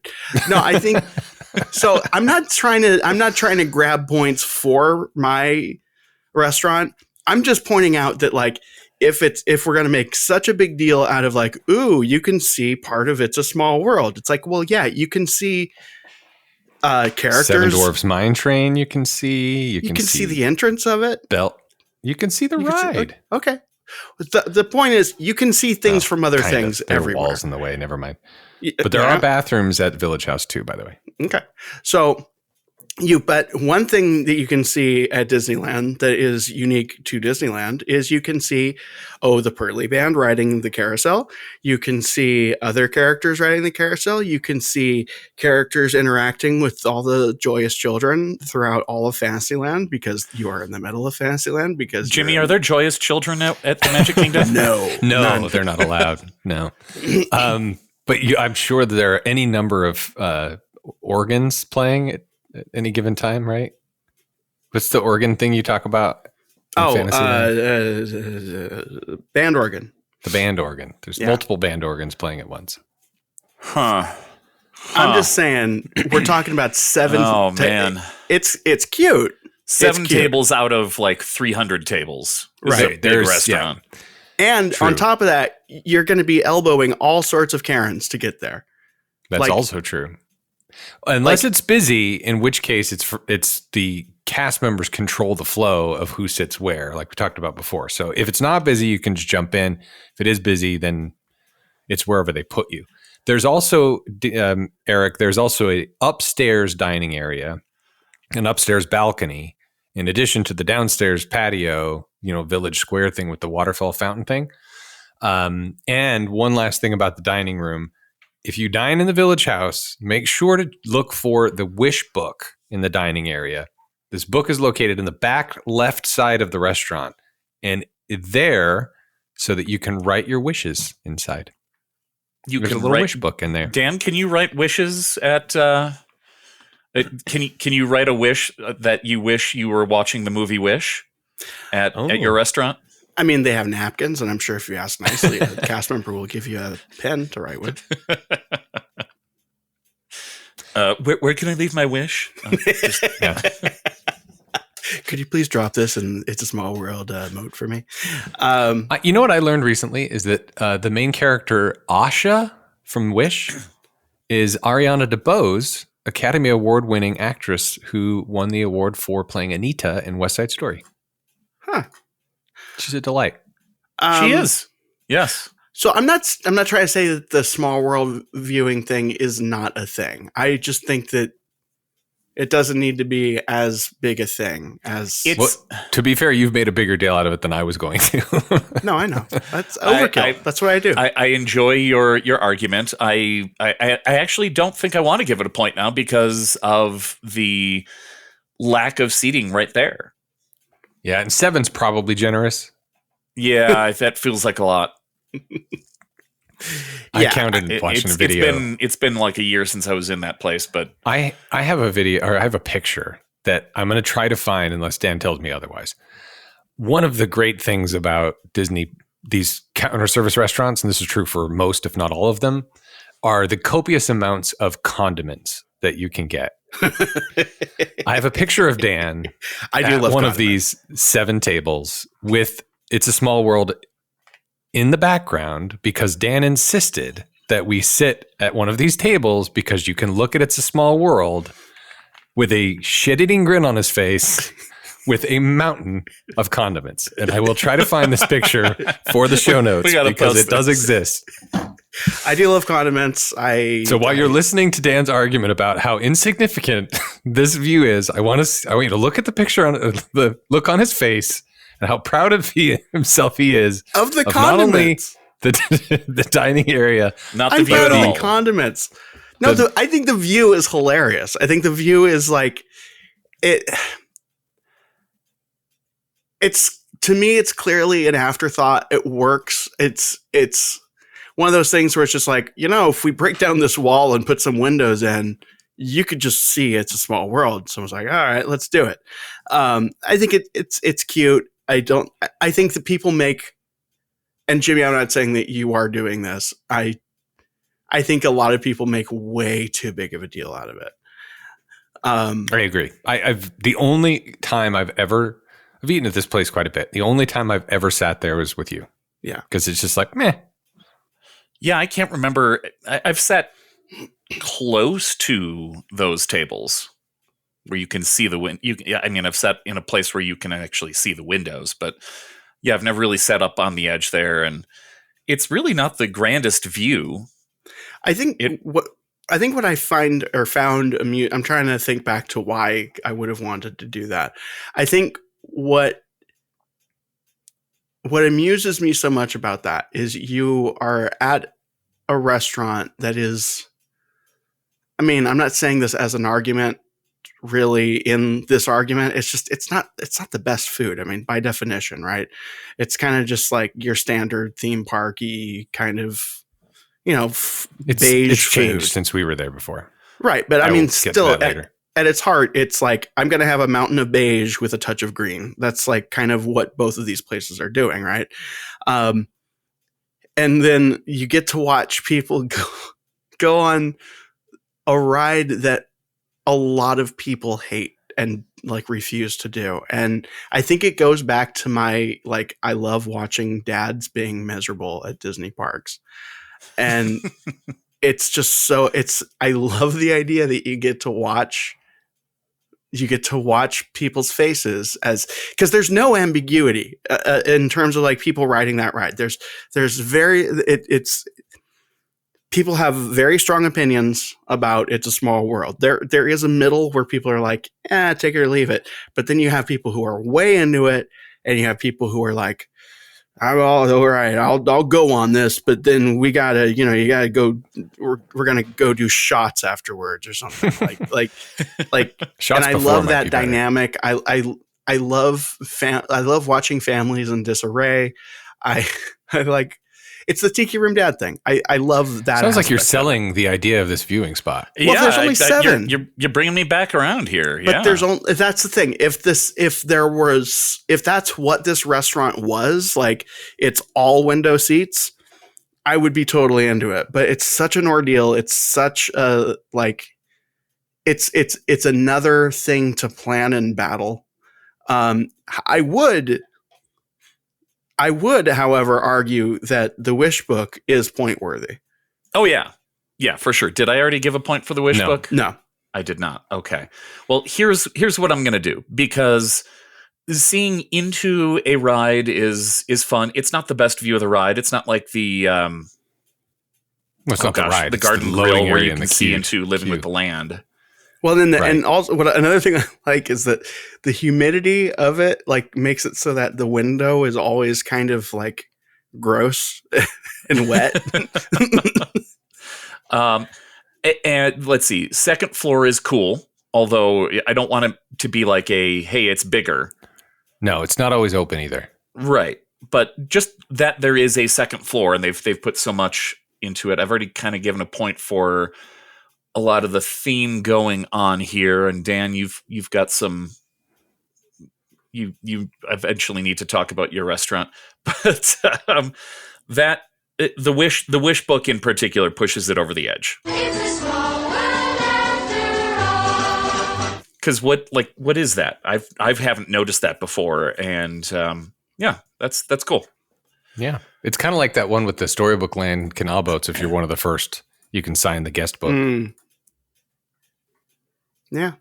No, I think so. I'm not trying to grab points for my restaurant. I'm just pointing out that like if we're going to make such a big deal out of like, ooh, you can see part of It's a Small World. It's like, well, yeah, you can see characters. Seven Dwarfs Mine Train. You can see. You can see the entrance of it. Belt. You can see the ride. Okay. The point is, you can see things from other things everywhere. There are walls in the way. Never mind. But there are bathrooms at Village Haus too, by the way. Okay. So but one thing that you can see at Disneyland that is unique to Disneyland is you can see, the Pearly Band riding the carousel. You can see other characters riding the carousel. You can see characters interacting with all the joyous children throughout all of Fantasyland because you are in the middle of Fantasyland. Because Jimmy, are there joyous children at the Magic Kingdom? No, none. They're not allowed. No. But I'm sure there are any number of organs playing at any given time, right? What's the organ thing you talk about? Band organ. The band organ. There's multiple band organs playing at once. Huh. I'm just saying, we're talking about 7. Oh man, it's cute. 7 tables out of like 300 tables. Right. There's restaurant. Yeah. And on top of that, you're going to be elbowing all sorts of Karens to get there. That's also true. Unless it's busy, in which case it's the cast members control the flow of who sits where, like we talked about before. So if it's not busy, you can just jump in. If it is busy, then it's wherever they put you. There's also, Eric, there's also a upstairs dining area, an upstairs balcony, in addition to the downstairs patio, Village Square thing with the waterfall fountain thing. And one last thing about the dining room. If you dine in the Village Haus, make sure to look for the wish book in the dining area. This book is located in the back left side of the restaurant, and there so that you can write your wishes inside. There's a little wish book in there. Dan, can you write wishes at Can you write a wish that you wish you were watching the movie Wish at your restaurant? I mean, they have napkins, and I'm sure if you ask nicely, a cast member will give you a pen to write with. Where can I leave my wish? Could you please drop this in It's a Small World mode for me? You know what I learned recently is that the main character, Asha from Wish, is Ariana DeBose, Academy Award-winning actress who won the award for playing Anita in West Side Story. Huh. She's a delight. She is. Yes. So I'm not trying to say that the small world viewing thing is not a thing. I just think that it doesn't need to be as big a thing as it's. Well, to be fair, you've made a bigger deal out of it than I was going to. No, I know. That's overkill. That's what I do. I enjoy your argument. I actually don't think I want to give it a point now because of the lack of seating right there. Yeah, and 7's probably generous. Yeah, that feels like a lot. I counted watching a video. It's been like a year since I was in that place, but I have a video, or I have a picture that I'm going to try to find unless Dan tells me otherwise. One of the great things about Disney, these counter service restaurants, and this is true for most, if not all of them, are the copious amounts of condiments that you can get. I have a picture of Dan at one of these 7 tables with It's a Small World in the background because Dan insisted that we sit at one of these tables because you can look at It's a Small World with a shit-eating grin on his face with a mountain of condiments. And I will try to find this picture for the show notes because it does exist. I do love condiments. So while you're listening to Dan's argument about how insignificant this view is, I want you to look at the picture on the look on his face and how proud of himself he is of the condiments. Not only the dining area, not the view at all. Condiments. No, I think the view is hilarious. I think the view is like it. It's to me, it's clearly an afterthought. It works. It's one of those things where it's just like, if we break down this wall and put some windows in, you could just see It's a Small World. Someone's like, all right, let's do it. I think it's cute. I think that people make, and Jimmy, I'm not saying that you are doing this. I think a lot of people make way too big of a deal out of it. I agree. The only time I've eaten at this place quite a bit. The only time I've ever sat there was with you. Yeah. Because it's just like, meh. Yeah, I can't remember. I've sat close to those tables where you can see the wind. I've sat in a place where you can actually see the windows, but yeah, I've never really sat up on the edge there, and it's really not the grandest view. I think what I find or found amusing. I'm trying to think back to why I would have wanted to do that. I think what amuses me so much about that is you are at a restaurant that is, I'm not saying this as an argument really in this argument. It's just, it's not the best food. By definition, right? It's kind of just like your standard theme parky kind of, beige it's changed food. Since we were there before. Right. But still at its heart, it's like, I'm going to have a mountain of beige with a touch of green. That's like kind of what both of these places are doing. Right. And then you get to watch people go on a ride that a lot of people hate and like refuse to do. And I think it goes back to my, like, I love watching dads being miserable at Disney parks. And it's just I love the idea that you get to watch people's faces because there's no ambiguity in terms of like people riding that ride. People have very strong opinions about It's a Small World. There is a middle where people are like, take it or leave it. But then you have people who are way into it, and you have people who are like, all right, I'll go on this, but then we gotta, you gotta go. We're gonna go do shots afterwards or something like. Shots. And I love that dynamic. I love watching families in disarray. I like. it's the Tiki Room Dad thing. I love that. Sounds like you're selling the idea of this viewing spot. Well, there's only 7. You're bringing me back around here. But there's only, that's the thing. If that's what this restaurant was, like it's all window seats, I would be totally into it. But it's such an ordeal. It's such a like, it's another thing to plan and battle. I would, however, argue that the Wish book is point worthy. Oh yeah, for sure. Did I already give a point for the Wish book? No, I did not. Okay. Well, here's what I'm going to do, because seeing into a ride is fun. It's not the best view of the ride. It's not like the the ride. The garden grill where you can see into Living with the Land. Well, then, and also, another thing I like is that the humidity of it like makes it so that the window is always kind of like gross and wet. And let's see, second floor is cool, although I don't want it to be like hey, it's bigger. No, it's not always open either. Right, but just that there is a second floor, and they've put so much into it. I've already kind of given a point for a lot of the theme going on here, and Dan, you've got some. You eventually need to talk about your restaurant, but the Wish book in particular pushes it over the edge. Because what is that? I haven't noticed that before, and that's cool. Yeah, it's kind of like that one with the Storybook Land canal boats. If you're one of the first, you can sign the guest book. Yeah.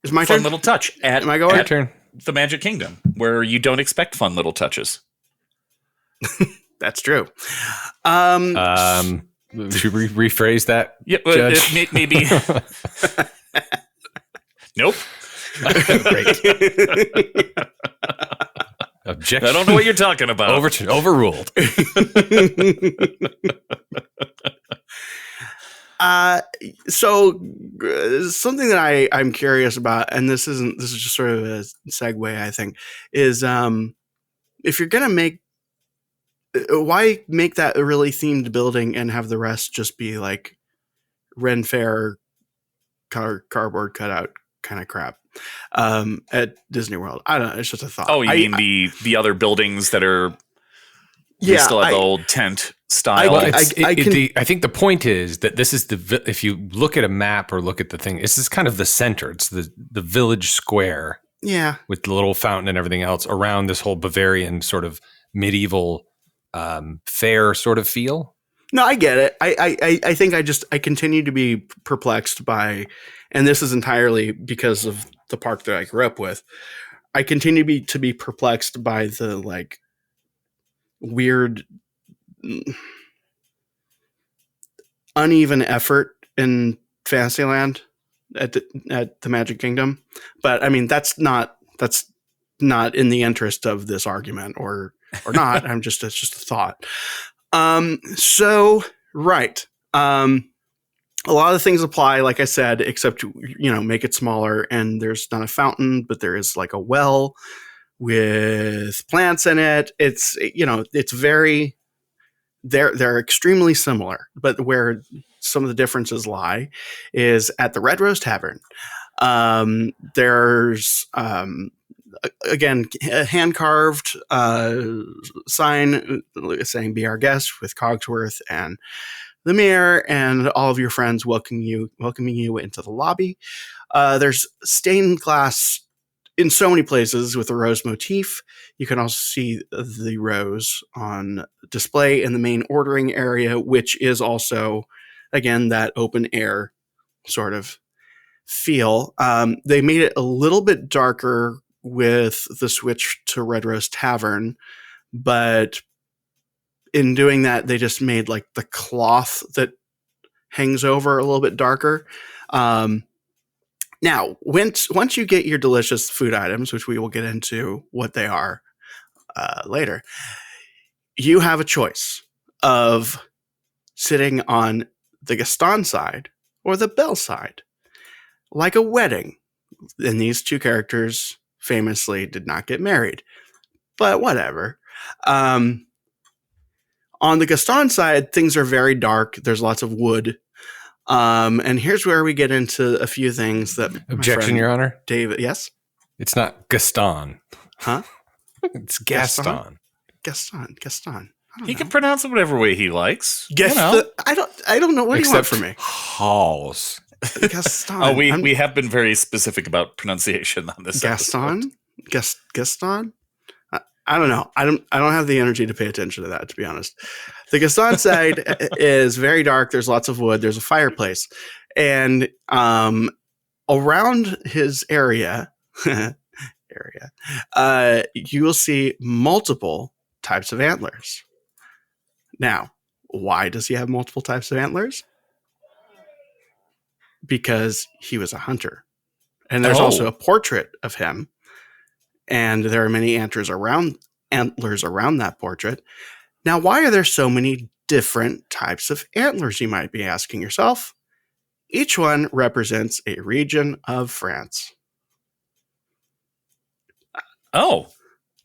It's my fun turn. Little touch at turn. The Magic Kingdom, where you don't expect fun little touches. That's true. Should we rephrase that? Yeah, Judge? Maybe. Nope. Great. Objection. I don't know what you're talking about. Overruled. So something that I'm curious about, and this is just sort of a segue, I think, is if you're gonna why make that a really themed building and have the rest just be like Ren Fair cardboard cutout kind of crap at Disney World? I don't know. It's just a thought. Oh, you mean the other buildings that are? They still have the old tent style. I think the point is that this is if you look at a map or look at the thing, this is kind of the center. It's the village square. Yeah. With the little fountain and everything else around this whole Bavarian sort of medieval fair sort of feel. No, I get it. I think I continue to be perplexed by, and this is entirely because of the park that I grew up with. I continue to be perplexed by the like weird uneven effort in Fantasyland at the Magic Kingdom. But I mean, that's not in the interest of this argument or not. It's just a thought. So right. A lot of things apply, like I said, except, make it smaller, and there's not a fountain, but there is like a well with plants in it. It's, it's very, they're extremely similar, but where some of the differences lie is at the Red Rose Tavern. There's, again, a hand-carved sign saying "Be our guest" with Cogsworth and the mayor and all of your friends welcoming you into the lobby. There's stained glass in so many places with a rose motif. You can also see the rose on display in the main ordering area, which is also, again, that open air sort of feel. They made it a little bit darker with the switch to Red Rose Tavern, but in doing that, they just made like the cloth that hangs over a little bit darker. Now, once you get your delicious food items, which we will get into what they are later, you have a choice of sitting on the Gaston side or the Belle side, like a wedding. And these two characters famously did not get married, but whatever. On the Gaston side, things are very dark. There's lots of wood. And here's where we get into a few things that... Objection, Your Honor. David, yes? It's not Gaston. Huh? It's Gaston. Gaston. He can pronounce it whatever way he likes. I don't know what you want from me. Halls. Gaston. Oh, we have been very specific about pronunciation on this Gaston? Gaston? I don't know. I don't have the energy to pay attention to that, to be honest. The Gaston side is very dark. There's lots of wood. There's a fireplace. And around his area, you will see multiple types of antlers. Now, why does he have multiple types of antlers? Because he was a hunter. And there's also a portrait of him. And there are many antlers around that portrait. Now, why are there so many different types of antlers, you might be asking yourself? Each one represents a region of France. Oh.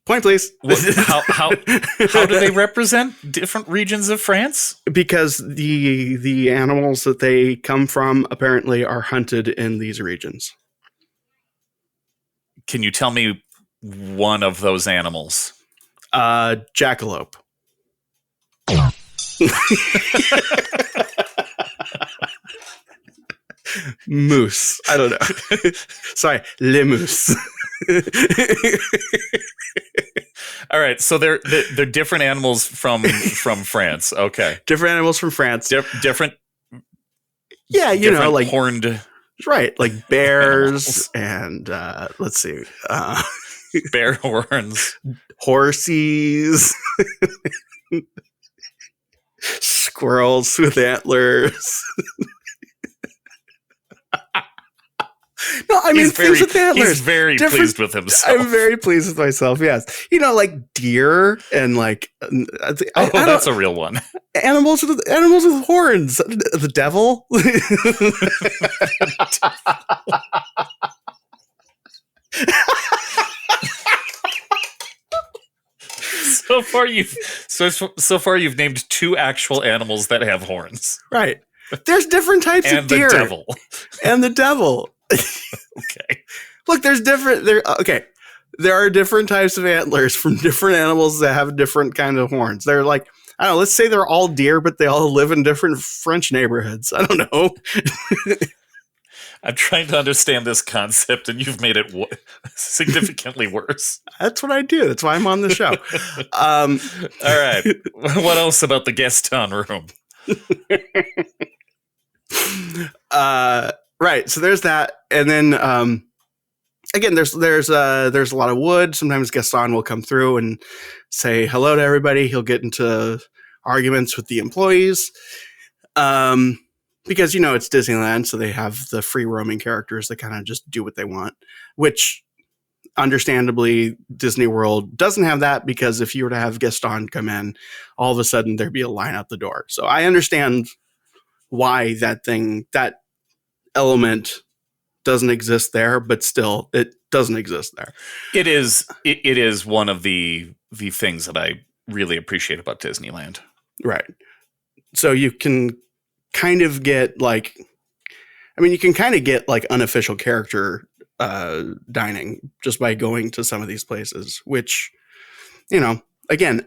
Point, please. How do they represent different regions of France? Because the animals that they come from apparently are hunted in these regions. Can you tell me one of those animals? Jackalope. Moose. I don't know. Sorry, le moose. All right, so they're different animals from France. Okay, different animals from France. Different. Yeah, different like horned. Right, like bears and let's see, bear horns, horsies, squirrels with antlers. No, I mean things with antlers. He's very pleased with himself. I'm very pleased with myself. Yes, like deer and like. That's a real one. Animals with horns. The devil. So far you've named 2 actual animals that have horns. Right. There's different types of deer. And the devil. Okay. Look, there are different types of antlers from different animals that have different kind of horns. They're like, I don't know, let's say they're all deer, but they all live in different French neighborhoods. I don't know. I'm trying to understand this concept, and you've made it significantly worse. That's what I do. That's why I'm on the show. All right. What else about the Gaston room? Right. So there's that, and then again, there's a lot of wood. Sometimes Gaston will come through and say hello to everybody. He'll get into arguments with the employees, because it's Disneyland, so they have the free roaming characters that kind of just do what they want. Which, understandably, Disney World doesn't have that, because if you were to have Gaston come in, all of a sudden there'd be a line out the door. So I understand why that element doesn't exist there, but still it doesn't exist there. It is one of the things that I really appreciate about Disneyland. Right. So you can kind of get unofficial character dining just by going to some of these places, which, again,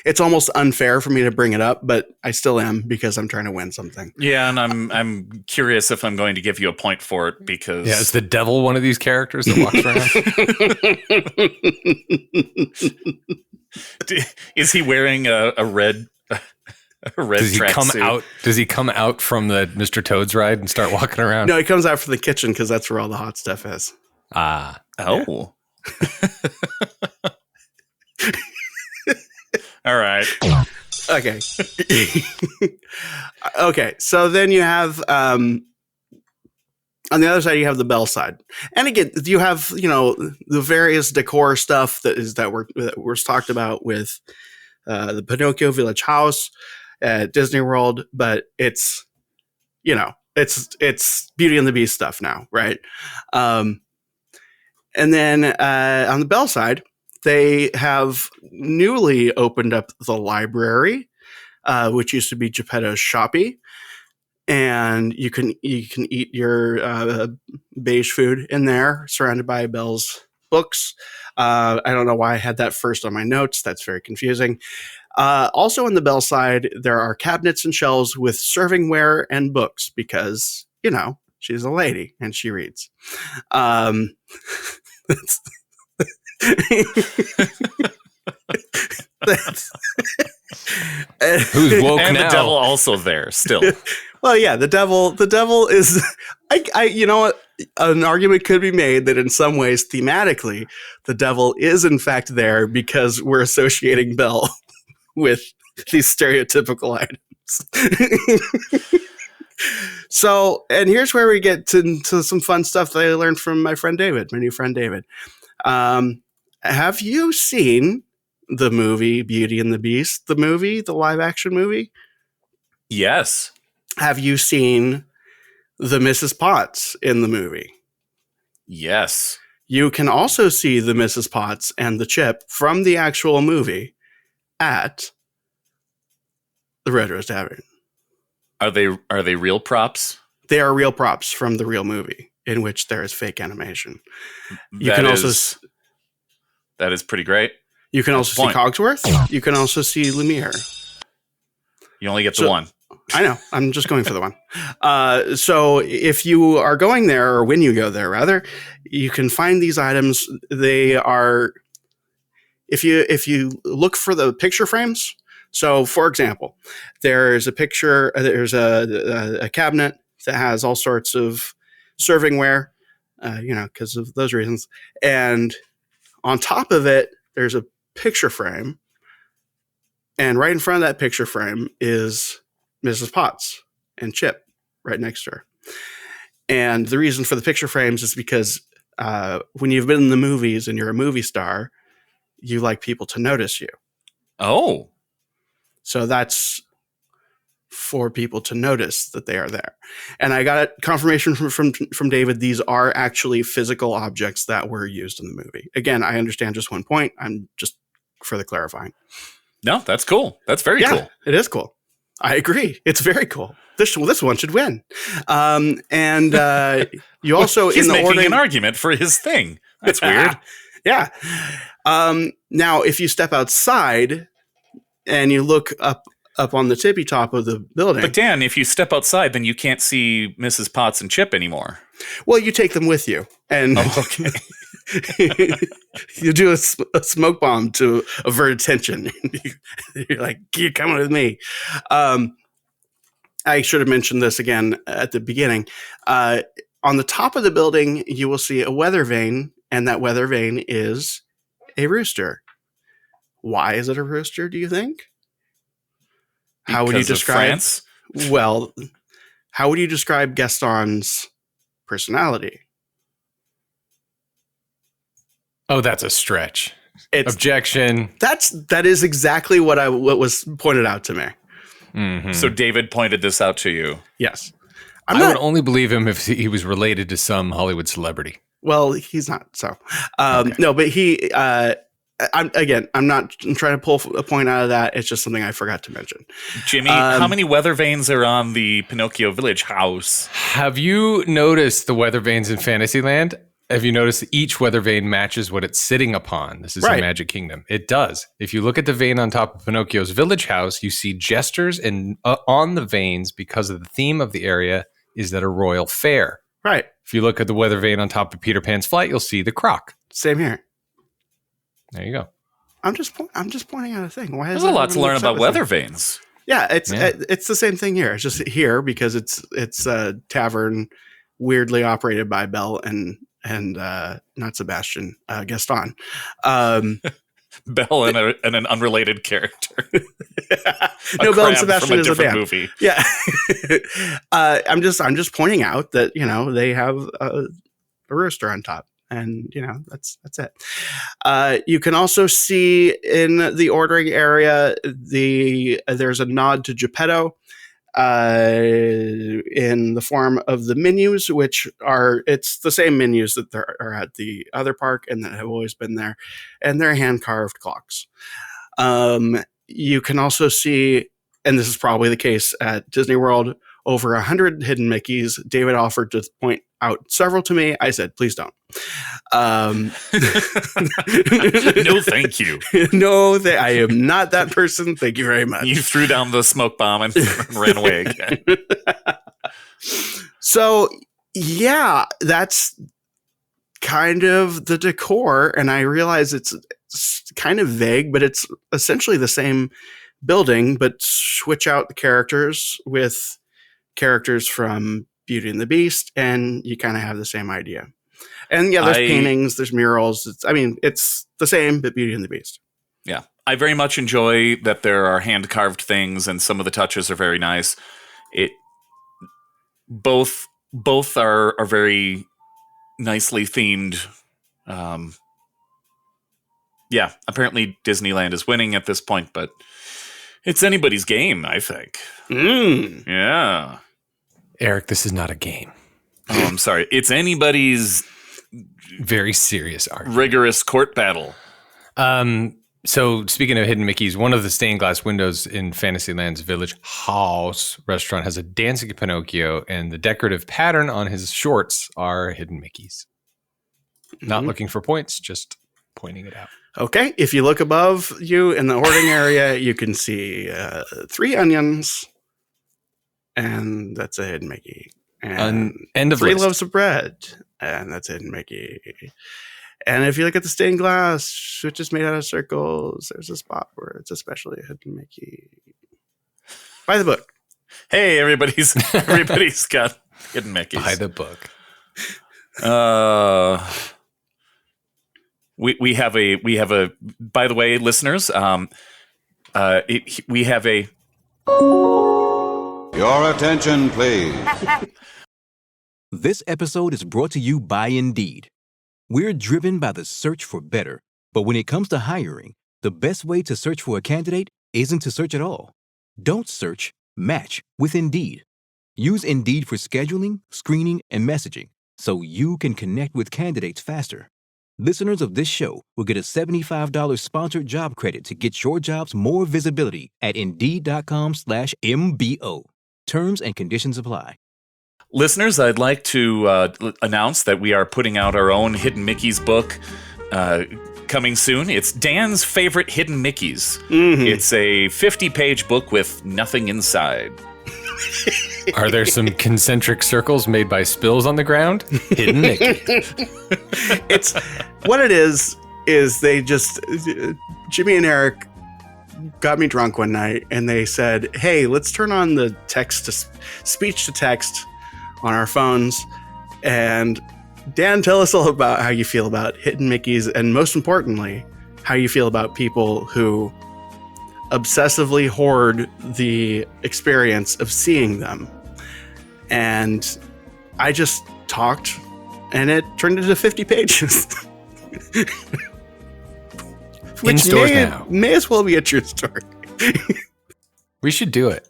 it's almost unfair for me to bring it up, but I still am, because I'm trying to win something. Yeah, and I'm curious if I'm going to give you a point for it, because is the devil one of these characters that walks around? Is he wearing a red? Does he come out from the Mr. Toad's ride and start walking around? No, he comes out from the kitchen, because that's where all the hot stuff is. Ah. Oh. Yeah. All right. Okay. Okay. So then you have, on the other side, you have the Belle side. And again, you have, the various decor stuff that was talked about with the Pinocchio Village Haus at Disney World, but it's Beauty and the Beast stuff now, right? And then on the Belle side, They have newly opened up the library, which used to be Geppetto's Shoppy. And you can eat your beige food in there, surrounded by Belle's books. I don't know why I had that first on my notes. That's very confusing. Also on the Belle side, there are cabinets and shelves with servingware and books because, she's a lady and she reads. That's Who's woke and now? the devil also there still. Well, yeah, the devil is, you know what? An argument could be made that in some ways, thematically, the devil is in fact there because we're associating Belle with these stereotypical items. So, and here's where we get to some fun stuff that I learned from my new friend David. Have you seen the movie Beauty and the Beast, the live action movie? Yes. Have you seen the Mrs. Potts in the movie? Yes. You can also see the Mrs. Potts and the chip from the actual movie at the Rose Tavern. Are they real props? They are real props from the real movie in which there is fake animation. That is pretty great. You can also see Cogsworth. You can also see Lumiere. You only get the one. I know. I'm just going for the one. So if you are going there, or when you go there, rather, you can find these items. They are, if you look for the picture frames. So, for example, there's a picture. There's a cabinet that has all sorts of servingware, because of those reasons. And on top of it, there's a picture frame. And right in front of that picture frame is Mrs. Potts and Chip right next to her. And the reason for the picture frames is because when you've been in the movies and you're a movie star, you like people to notice you. Oh. So that's for people to notice that they are there. And I got confirmation from David. These are actually physical objects that were used in the movie. Again, I understand just one point. I'm just further clarifying. No, that's cool. That's very cool. It is cool. I agree. It's very cool. This one should win. And you also he's in the making an argument for his thing. That's weird. Yeah. Now, if you step outside and you look up on the tippy top of the building, But Dan, if you step outside, then you can't see Mrs. Potts and Chip anymore. Well, you take them with you, and okay. You do a smoke bomb to avert attention. You're like, you're coming with me. I should have mentioned this again at the beginning. On the top of the building, you will see a weather vane, and that weather vane is a rooster. Why is it a rooster, do you think? How would you describe France? Well, how would you describe Gaston's personality? Oh, that's a stretch. Objection. That is exactly what was pointed out to me. Mm-hmm. So David pointed this out to you. Yes. I would only believe him if he was related to some Hollywood celebrity. Well, he's not. So, Okay. No, but he, I'm trying to pull a point out of that. It's just something I forgot to mention. Jimmy, how many weather vanes are on the Pinocchio Village Haus? Have you noticed the weather vanes in Fantasyland? Have you noticed each weather vane matches what it's sitting upon? This is a Magic Kingdom. It does. If you look at the vane on top of Pinocchio's Village House, you see gestures on the vanes because of the theme of the area is that a royal fair. Right. If you look at the weather vane on top of Peter Pan's flight, you'll see the croc. Same here. There you go. I'm just pointing out a thing. Why There's a lot to learn about weather vanes. Yeah, it's the same thing here. It's just here because it's a tavern weirdly operated by Belle and not Sebastian, Gaston. Belle and an unrelated character. No, Belle and Sebastian is a band. Movie. Yeah. I'm just pointing out that they have a rooster on top, and that's it. You can also see in the ordering area there's a nod to Geppetto. in the form of the menus, it's the same menus that there are at the other park and that have always been there, and they're hand-carved clocks. You can also see, and this is probably the case at Disney World, over 100 hidden Mickeys. David offered to point out several to me. I said, please don't. No, thank you. No, I am not that person. Thank you very much. You threw down the smoke bomb and ran away again. So, yeah, that's kind of the decor. And I realize it's kind of vague, but it's essentially the same building, but switch out the characters with characters from Beauty and the Beast, and you kind of have the same idea. And yeah, there's paintings, there's murals. It's the same, but Beauty and the Beast. Yeah. I very much enjoy that there are hand-carved things, and some of the touches are very nice. Both are very nicely themed. Yeah, apparently Disneyland is winning at this point, but it's anybody's game, I think. Yeah. Eric, this is not a game. Oh, I'm sorry. It's anybody's very serious art. Rigorous court battle. So speaking of hidden Mickeys, one of the stained glass windows in Fantasyland's Village Haus restaurant has a dancing Pinocchio, and the decorative pattern on his shorts are hidden Mickeys. Not looking for points, just pointing it out. Okay, if you look above you in the hoarding area, you can see 3 onions, and that's a hidden Mickey. And end of 3 list. loaves of bread, and that's a hidden Mickey. And if you look at the stained glass, which is made out of circles, there's a spot where it's especially a hidden Mickey. Buy the book. Hey, everybody's got hidden Mickeys. Buy the book. We have a. By the way, listeners, we have a. Your attention, please. This episode is brought to you by Indeed. We're driven by the search for better, but when it comes to hiring, the best way to search for a candidate isn't to search at all. Don't search. Match with Indeed. Use Indeed for scheduling, screening, and messaging so you can connect with candidates faster. Listeners of this show will get a $75 sponsored job credit to get your jobs more visibility at Indeed.com/MBO. Terms and conditions apply. Listeners, I'd like to announce that we are putting out our own Hidden Mickeys book coming soon. It's Dan's favorite Hidden Mickeys. It's a 50-page book with nothing inside. Are there some concentric circles made by spills on the ground? Hidden Mickey. It's what it is they just Jimmy and Eric got me drunk one night and they said, "Hey, let's turn on the speech to text on our phones, and Dan, tell us all about how you feel about hidden Mickeys, and most importantly, how you feel about people who obsessively hoard the experience of seeing them." And I just talked, and it turned into 50 pages. Which may as well be a true story. We should do it.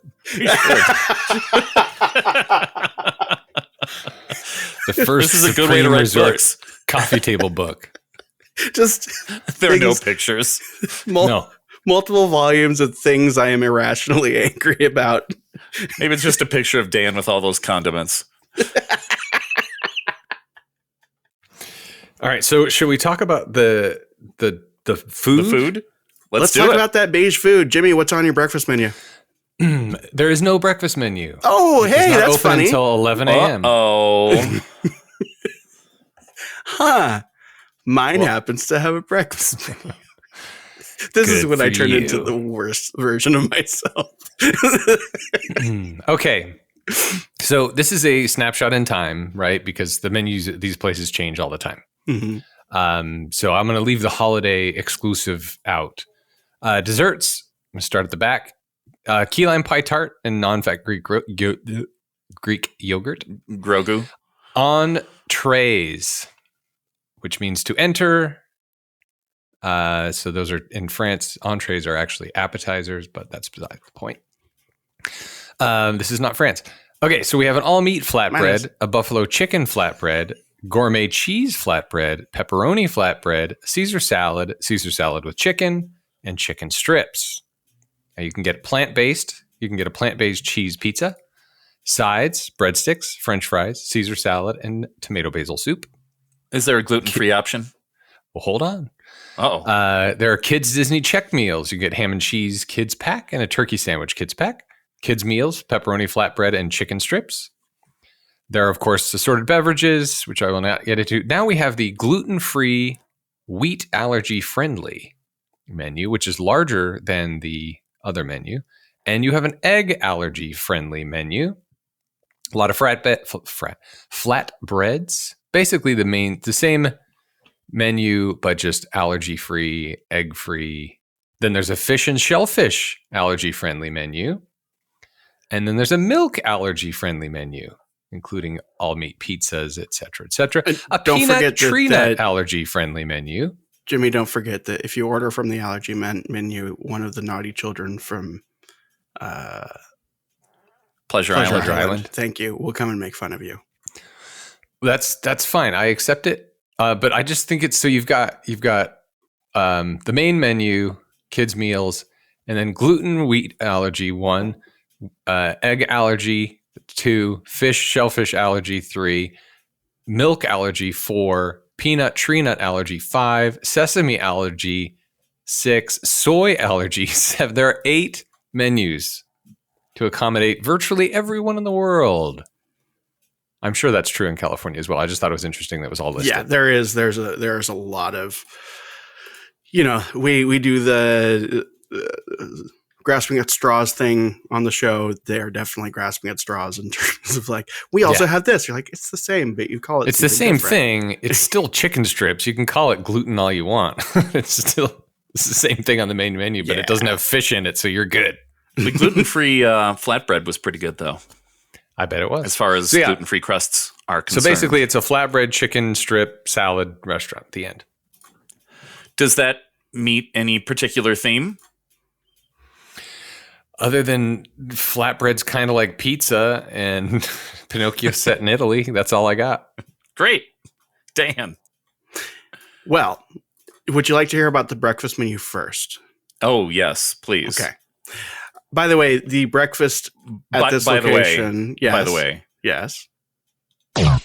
The first This is a good way to write books. Coffee table book. Just there are no pictures. No. Multiple volumes of things I am irrationally angry about. Maybe it's just a picture of Dan with all those condiments. All right, so should we talk about the food? The food? Let's talk about that beige food. Jimmy, what's on your breakfast menu? There is no breakfast menu. Oh, hey, that's open funny. Until 11 a.m. Oh. Huh. Mine happens to have a breakfast menu. This is when I turn into the worst version of myself. Okay. So this is a snapshot in time, right? Because the menus at these places change all the time. So I'm going to leave the holiday exclusive out. Desserts, I'm going to start at the back. Key lime pie tart and non-fat Greek yogurt. Grogu. Entrees, which means to enter. So those are in France. Entrees are actually appetizers, but that's beside the point. This is not France. Okay, so we have an all-meat Minus. flatbread, a buffalo chicken flatbread, gourmet cheese flatbread, pepperoni flatbread, Caesar salad with chicken, and chicken strips. Now you can get plant-based. You can get a plant-based cheese pizza, sides, breadsticks, French fries, Caesar salad, and tomato basil soup. Is there a gluten-free option? Well, hold on. Uh-oh. There are kids Disney check meals. You get ham and cheese kids pack and a turkey sandwich kids pack. Kids meals, pepperoni flatbread, and chicken strips. There are, of course, assorted beverages, which I will not get into. Now we have the gluten-free, wheat allergy-friendly menu, which is larger than the other menu. And you have an egg allergy-friendly menu. A lot of flatbreads. Basically the same menu, but just allergy-free, egg-free. Then there's a fish and shellfish allergy-friendly menu. And then there's a milk allergy-friendly menu, including all-meat pizzas, et cetera, a peanut tree nut allergy-friendly menu. Jimmy, don't forget that if you order from the allergy menu, one of the naughty children from Pleasure Island. Thank you. We'll come and make fun of you. That's fine. I accept it. But I just think it's so you've got the main menu, kids meals, and then gluten wheat allergy 1, egg allergy 2, fish shellfish allergy 3, milk allergy 4, peanut tree nut allergy 5, sesame allergy 6, soy allergy 7. There are 8 menus to accommodate virtually everyone in the world. I'm sure that's true in California as well. I just thought it was interesting that it was all listed. Yeah, there is. There's a lot of, we do the grasping at straws thing on the show. They're definitely grasping at straws in terms of like, we also have this. You're like, it's the same, but you call it. It's the same different. thing. It's still chicken strips. You can call it gluten all you want. It's the same thing on the main menu, but it doesn't have fish in it, so you're good. The gluten-free flatbread was pretty good, though. I bet it was. As far as gluten-free crusts are concerned. So basically, it's a flatbread, chicken strip, salad restaurant at the end. Does that meet any particular theme? Other than flatbread's kind of like pizza and Pinocchio set in Italy, that's all I got. Great. Dan. Well, would you like to hear about the breakfast menu first? Oh, yes, please. Okay. By the way, the breakfast at this location. By the way. Yes. For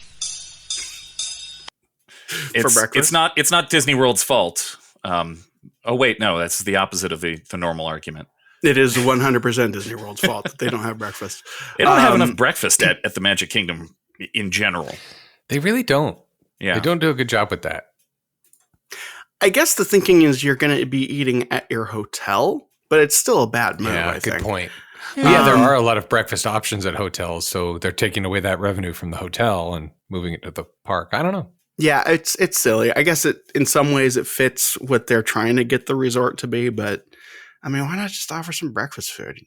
breakfast? It's not Disney World's fault. Oh, wait, no, that's the opposite of the normal argument. It is 100% Disney World's fault that they don't have breakfast. They don't have enough breakfast at the Magic Kingdom in general. They really don't. Yeah. They don't do a good job with that. I guess the thinking is you're going to be eating at your hotel, but it's still a bad move, I think. Good point. Yeah, there are a lot of breakfast options at hotels, so they're taking away that revenue from the hotel and moving it to the park. I don't know. Yeah, it's silly. I guess in some ways it fits what they're trying to get the resort to be, but I mean, why not just offer some breakfast food?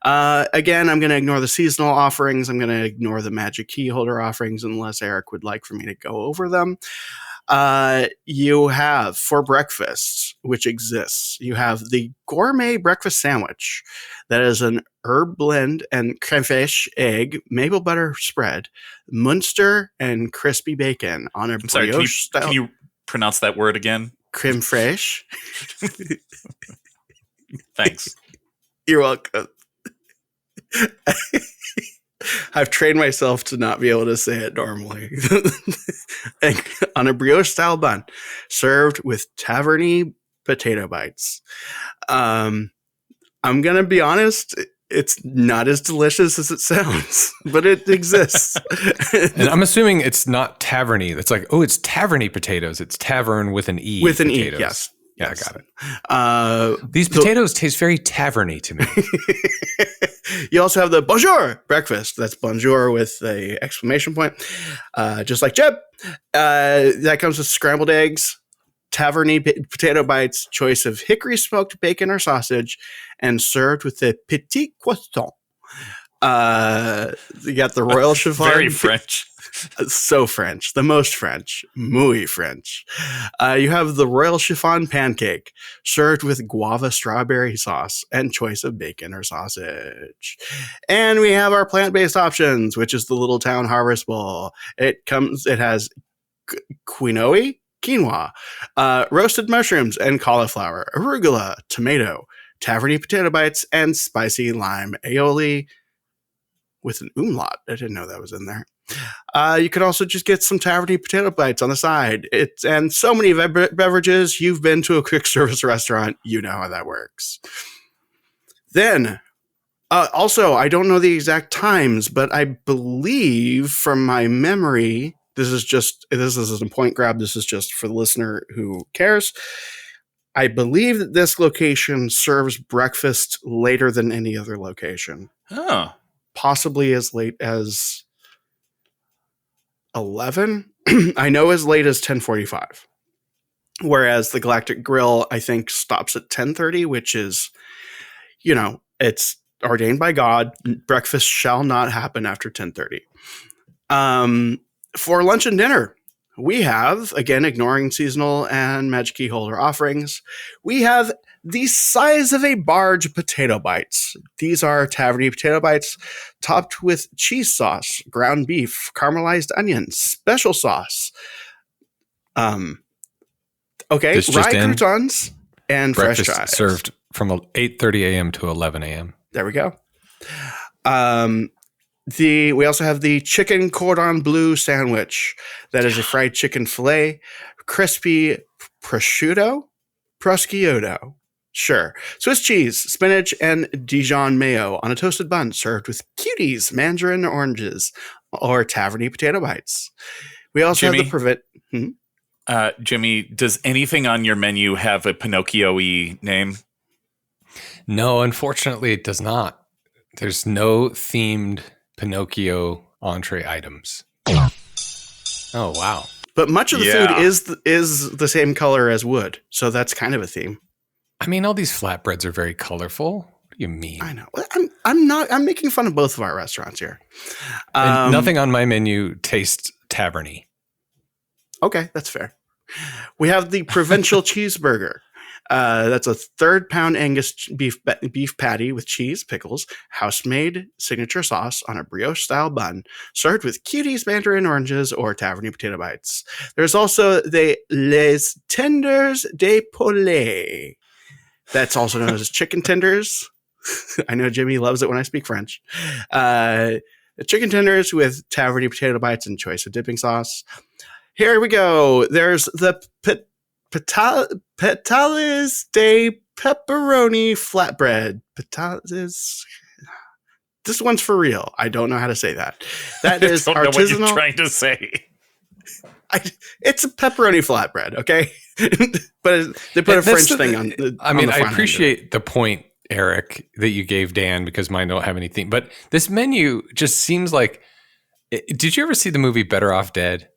Again, I'm going to ignore the seasonal offerings. I'm going to ignore the magic key holder offerings unless Eric would like for me to go over them. You have for breakfast, which exists, you have the gourmet breakfast sandwich. That is an herb blend and crème fraîche egg, maple butter spread, Munster and crispy bacon on a brioche style. Can you pronounce that word again? Crème fraîche. Thanks. You're welcome. I've trained myself to not be able to say it normally. On a brioche style bun, served with taverny potato bites. I'm gonna be honest, it's not as delicious as it sounds, but it exists. And I'm assuming it's not taverny. It's like, oh, it's taverny potatoes. It's tavern with an E. With an potatoes. E, yes. Yeah, Yes. I got it. These potatoes taste very taverny to me. You also have the bonjour breakfast. That's bonjour with the exclamation point. Just like Jeb. That comes with scrambled eggs, taverny potato bites, choice of hickory smoked bacon or sausage, and served with the petit croissant. You got the royal chiffon. Very French. So French, the most French, muy French. You have the royal chiffon pancake served with guava strawberry sauce and choice of bacon or sausage. And we have our plant-based options, which is the Little Town Harvest Bowl. It has quinoa, roasted mushrooms and cauliflower, arugula, tomato, taverny potato bites, and spicy lime aioli with an umlaut. I didn't know that was in there. You could also just get some taverny potato bites on the side. And so many beverages. You've been to a quick service restaurant. You know how that works. Then, also, I don't know the exact times, but I believe from my memory, this is a point grab. This is just for the listener who cares. I believe that this location serves breakfast later than any other location. Oh. Possibly as late as 11. I know as late as 10:45. Whereas the Galactic Grill, I think, stops at 10:30, which is, it's ordained by God. Breakfast shall not happen after 10:30. For lunch and dinner, we have, again, ignoring seasonal and Magic Key holder offerings, we have the size of a barge potato bites. These are taverny potato bites topped with cheese sauce, ground beef, caramelized onions, special sauce. Rye croutons and breakfast fresh chives. Served from 8:30 a.m. to 11 a.m. There we go. We also have the chicken cordon bleu sandwich. That is a fried chicken fillet, crispy prosciutto, sure, Swiss cheese, spinach, and Dijon mayo on a toasted bun served with cuties, mandarin oranges, or taverny potato bites. We also have the Jimmy, does anything on your menu have a Pinocchio-y name? No, unfortunately, it does not. There's no themed Pinocchio entree items. Oh, wow. But much of the food is the same color as wood, so that's kind of a theme. I mean, all these flatbreads are very colorful. What do you mean? I know. I'm making fun of both of our restaurants here. And nothing on my menu tastes taverny. Okay, that's fair. We have the provincial cheeseburger. That's a 3rd-pound Angus beef patty with cheese, pickles, house-made signature sauce on a brioche-style bun, served with cuties, mandarin oranges, or taverny potato bites. There's also the Les Tenders de Poulet. That's also known as chicken tenders. I know Jimmy loves it when I speak French. Chicken tenders with taverny potato bites and choice of dipping sauce. Here we go. There's the Petales de pepperoni flatbread. This one's for real. I don't know how to say that. That is I don't know artisanal. what you're trying to say. It's a pepperoni flatbread, okay? But they put a French thing on. I appreciate the point, Eric, that you gave Dan, because mine don't have anything. But this menu just seems like. Did you ever see the movie Better Off Dead?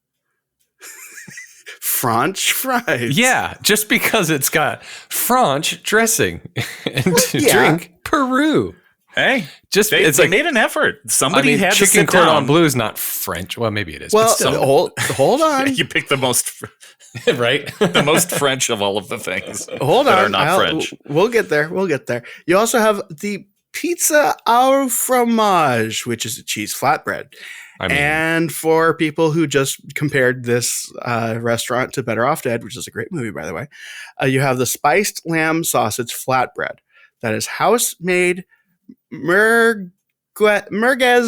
French fries. Yeah, just because it's got French dressing and drink Peru. Hey, they made an effort. Somebody had to sit chicken cordon down. bleu is not French. Well, maybe it is. Well, but hold on. You picked the most right, the most French of all of the things. Hold that on, are not French. We'll get there. You also have the pizza au fromage, which is a cheese flatbread. And for people who just compared this restaurant to Better Off Dead, which is a great movie, by the way, you have the spiced lamb sausage flatbread. That is house-made merguez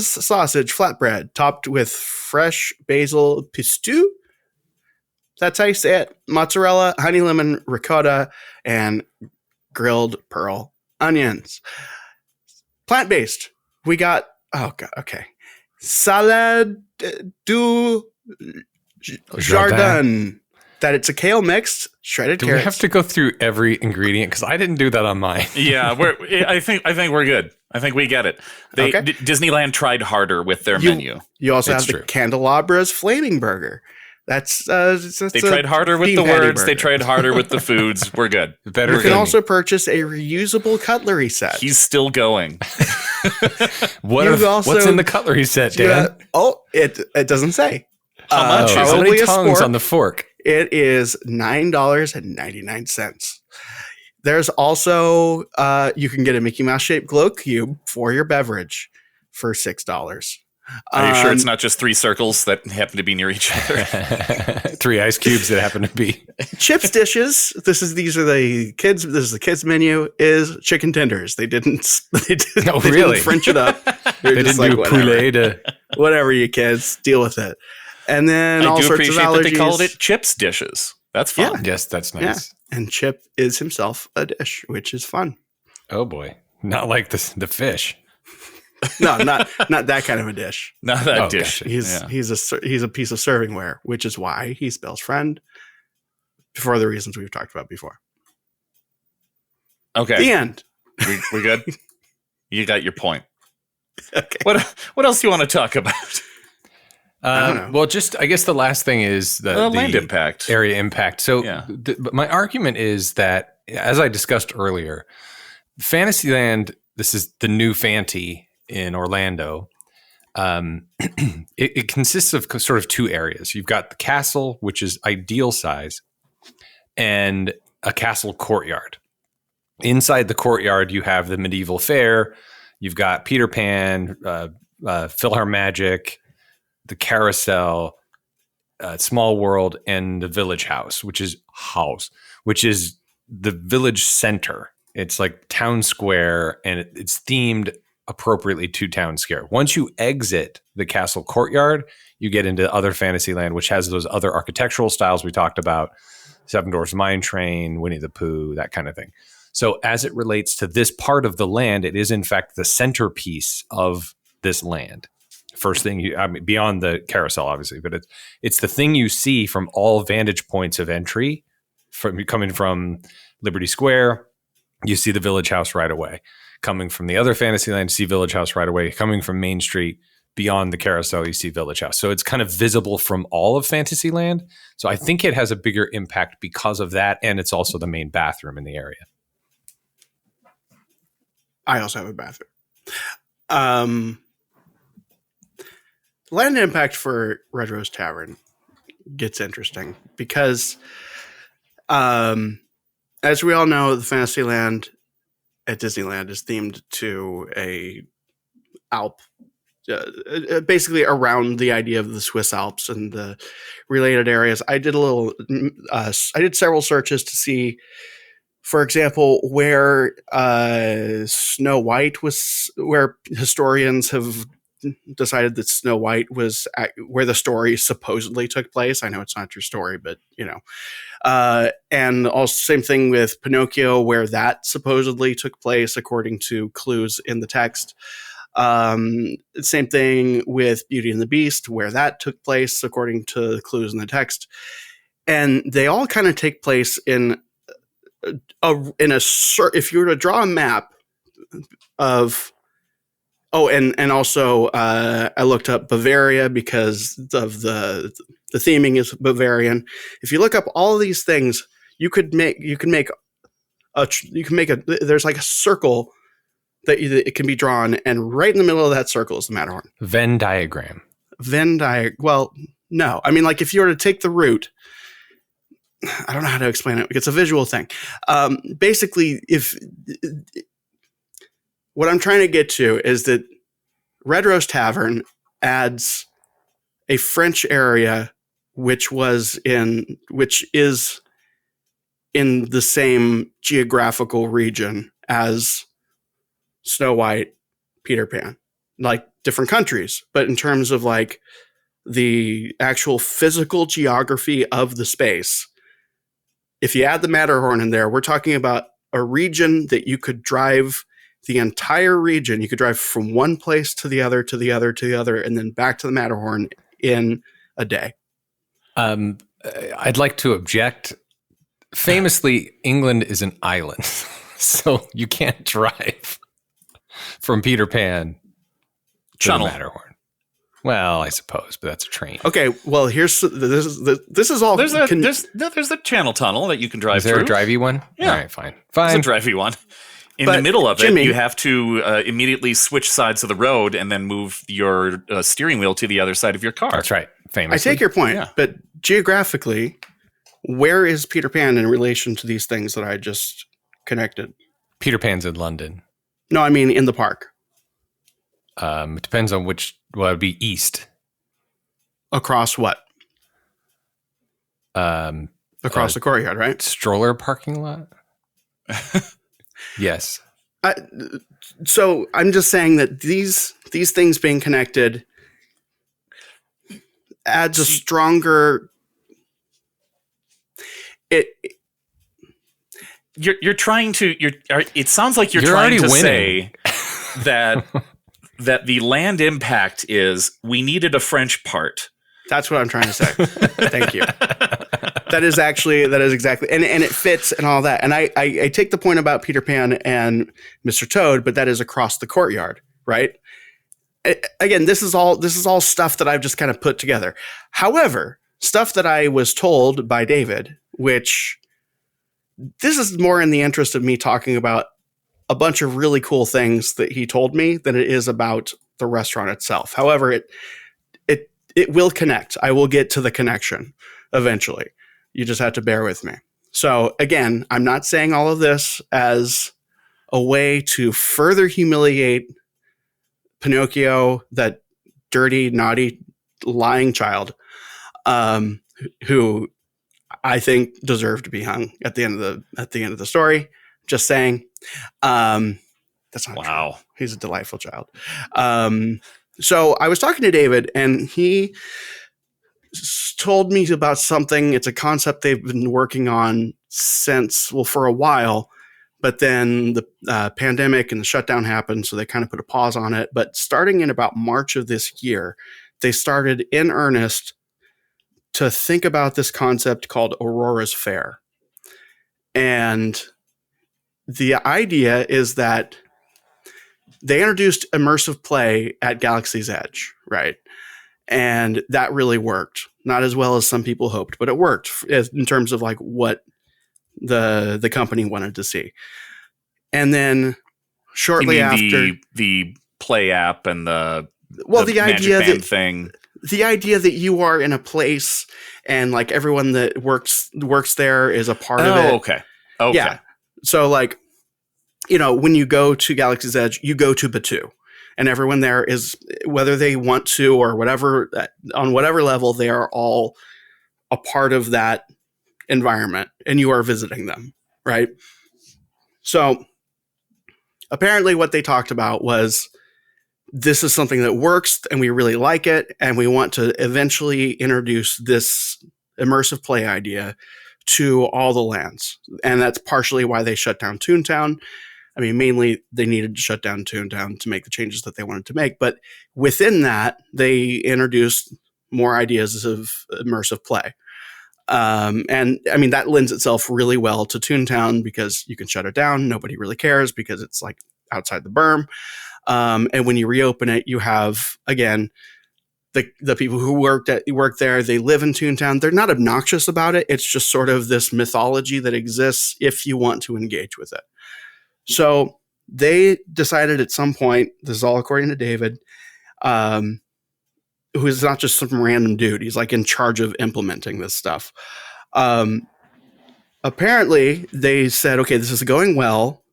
sausage flatbread topped with fresh basil pistou. That's how you say it. Mozzarella, honey lemon, ricotta, and grilled pearl onions. Plant-based. We got, salade du jardin. That it's a kale mixed, shredded carrots. Do we have to go through every ingredient? Because I didn't do that on mine. Yeah, I think we're good. I think we get it. Disneyland tried harder with their menu. You also have the Candelabras Flaming Burger. That's they tried harder with the words. They tried harder with the foods. We're good. Better. You can also purchase a reusable cutlery set. He's still going. What's in the cutlery set, Dan? It doesn't say. How much? How many tongues on the fork? It is $9.99. There's also you can get a Mickey Mouse shaped glow cube for your beverage for $6. Are you sure it's not just 3 circles that happen to be near each other? 3 ice cubes that happen to be chips dishes. This is the kids menu is chicken tenders. They didn't French it up. They didn't do poulet. Whatever, you kids, deal with it. And then I all do sorts of appreciate allergies. that they called it chips dishes. That's fun. Yeah. Yes, that's nice. Yeah. And Chip is himself a dish, which is fun. Oh boy, not like the fish. No, not that kind of a dish. Not that dish. Gotcha. He's a piece of servingware, which is why he's Bill's friend. For the reasons we've talked about before. Okay. The end. We good? You got your point. Okay. What else do you want to talk about? I don't know. Well, just I guess the last thing is the land impact, area impact. So, yeah. But my argument is that, as I discussed earlier, Fantasyland. This is the new Fanty in Orlando. It consists of sort of 2 areas. You've got the castle, which is ideal size, and a castle courtyard. Inside the courtyard, you have the medieval fair. You've got Peter Pan, PhilharMagic, the carousel, Small World, and the Village Haus, which is the village center. It's like town square, and it's themed appropriately to town square. Once you exit the castle courtyard, you get into other Fantasyland, which has those other architectural styles we talked about: Seven Dwarfs Mine Train, Winnie the Pooh, that kind of thing. So as it relates to this part of the land, it is in fact the centerpiece of this land. First thing beyond the carousel, obviously, but it's the thing you see from all vantage points of entry. Coming from Liberty Square, you see the Village Haus right away. Coming from the other Fantasyland, you see Village Haus right away. Coming from Main Street, beyond the carousel, you see Village Haus. So it's kind of visible from all of Fantasyland. So I think it has a bigger impact because of that, and it's also the main bathroom in the area. I also have a bathroom. Land impact for Red Rose Tavern gets interesting because, as we all know, the Fantasyland at Disneyland is themed to a Alp, basically around the idea of the Swiss Alps and the related areas. I did several searches to see, for example, where Snow White was, where historians have decided that Snow White was where the story supposedly took place. I know it's not a true story, but and also same thing with Pinocchio, where that supposedly took place according to clues in the text. Same thing with Beauty and the Beast, where that took place according to clues in the text. And they all kind of take place if you were to draw a map of, and also I looked up Bavaria because of the theming is Bavarian. If you look up all these things, there's like a circle that it can be drawn, and right in the middle of that circle is the Matterhorn. Venn diagram. Well, no. I mean, like if you were to take the route, I don't know how to explain it. It's a visual thing. Basically, what I'm trying to get to is that Red Rose Tavern adds a French area, which is in the same geographical region as Snow White, Peter Pan, like different countries, but in terms of like the actual physical geography of the space, if you add the Matterhorn in there, we're talking about a region that you could drive the entire region. You could drive from one place to the other, to the other, to the other, and then back to the Matterhorn in a day. I'd like to object. Famously, England is an island, so you can't drive from Peter Pan to the Matterhorn. Well, I suppose, but that's a train. Okay, well, this is all. There's a channel tunnel that you can drive Is there through. a drivey one? Yeah. All right, fine. There's a drivey one. In the middle of Jimmy, it, you have to immediately switch sides of the road and then move your steering wheel to the other side of your car. That's right. Famously. I take your point, but geographically, where is Peter Pan in relation to these things that I just connected? Peter Pan's in London. No, I mean in the park. It depends on which. Well, it'd be east. Across what? Across the courtyard, right? Stroller parking lot. Yes. So I'm just saying that these things being connected adds a stronger. You're trying to. It sounds like you're trying already to winning. say that the land impact is we needed a French part. That's what I'm trying to say. Thank you. That is exactly, and it fits and all that. And I take the point about Peter Pan and Mr. Toad, but that is across the courtyard, right? Again, this is all stuff that I've just kind of put together. However, stuff that I was told by David, which this is more in the interest of me talking about a bunch of really cool things that he told me than it is about the restaurant itself. However, it will connect. I will get to the connection eventually. You just have to bear with me. So again, I'm not saying all of this as a way to further humiliate Pinocchio, that dirty, naughty, lying child, who I think deserved to be hung at the end of the story. Just saying. That's not true. He's a delightful child. So I was talking to David, and he told me about something. It's a concept they've been working on for a while, but then the pandemic and the shutdown happened, so they kind of put a pause on it. But starting in about March of this year, they started in earnest to think about this concept called Aurora's Fair. And the idea is that they introduced immersive play at Galaxy's Edge, right? And that really worked. Not as well as some people hoped, but it worked in terms of like what the company wanted to see. And then shortly after the play app and the idea Magic Band thing. The idea that you are in a place and like everyone that works there is a part of it. Okay. Yeah. So like, when you go to Galaxy's Edge, you go to Batuu, and everyone there is, whether they want to or whatever, on whatever level, they are all a part of that environment, and you are visiting them, right? So apparently what they talked about was, this is something that works and we really like it, and we want to eventually introduce this immersive play idea to all the lands. And that's partially why they shut down Toontown. I mean, mainly they needed to shut down Toontown to make the changes that they wanted to make. But within that, they introduced more ideas of immersive play. And I mean, that lends itself really well to Toontown because you can shut it down. Nobody really cares because it's like outside the berm. And when you reopen it, you have, again, the people who work there, they live in Toontown. They're not obnoxious about it. It's just sort of this mythology that exists if you want to engage with it. So they decided at some point, this is all according to David, who is not just some random dude. He's like in charge of implementing this stuff. Apparently they said, okay, this is going well.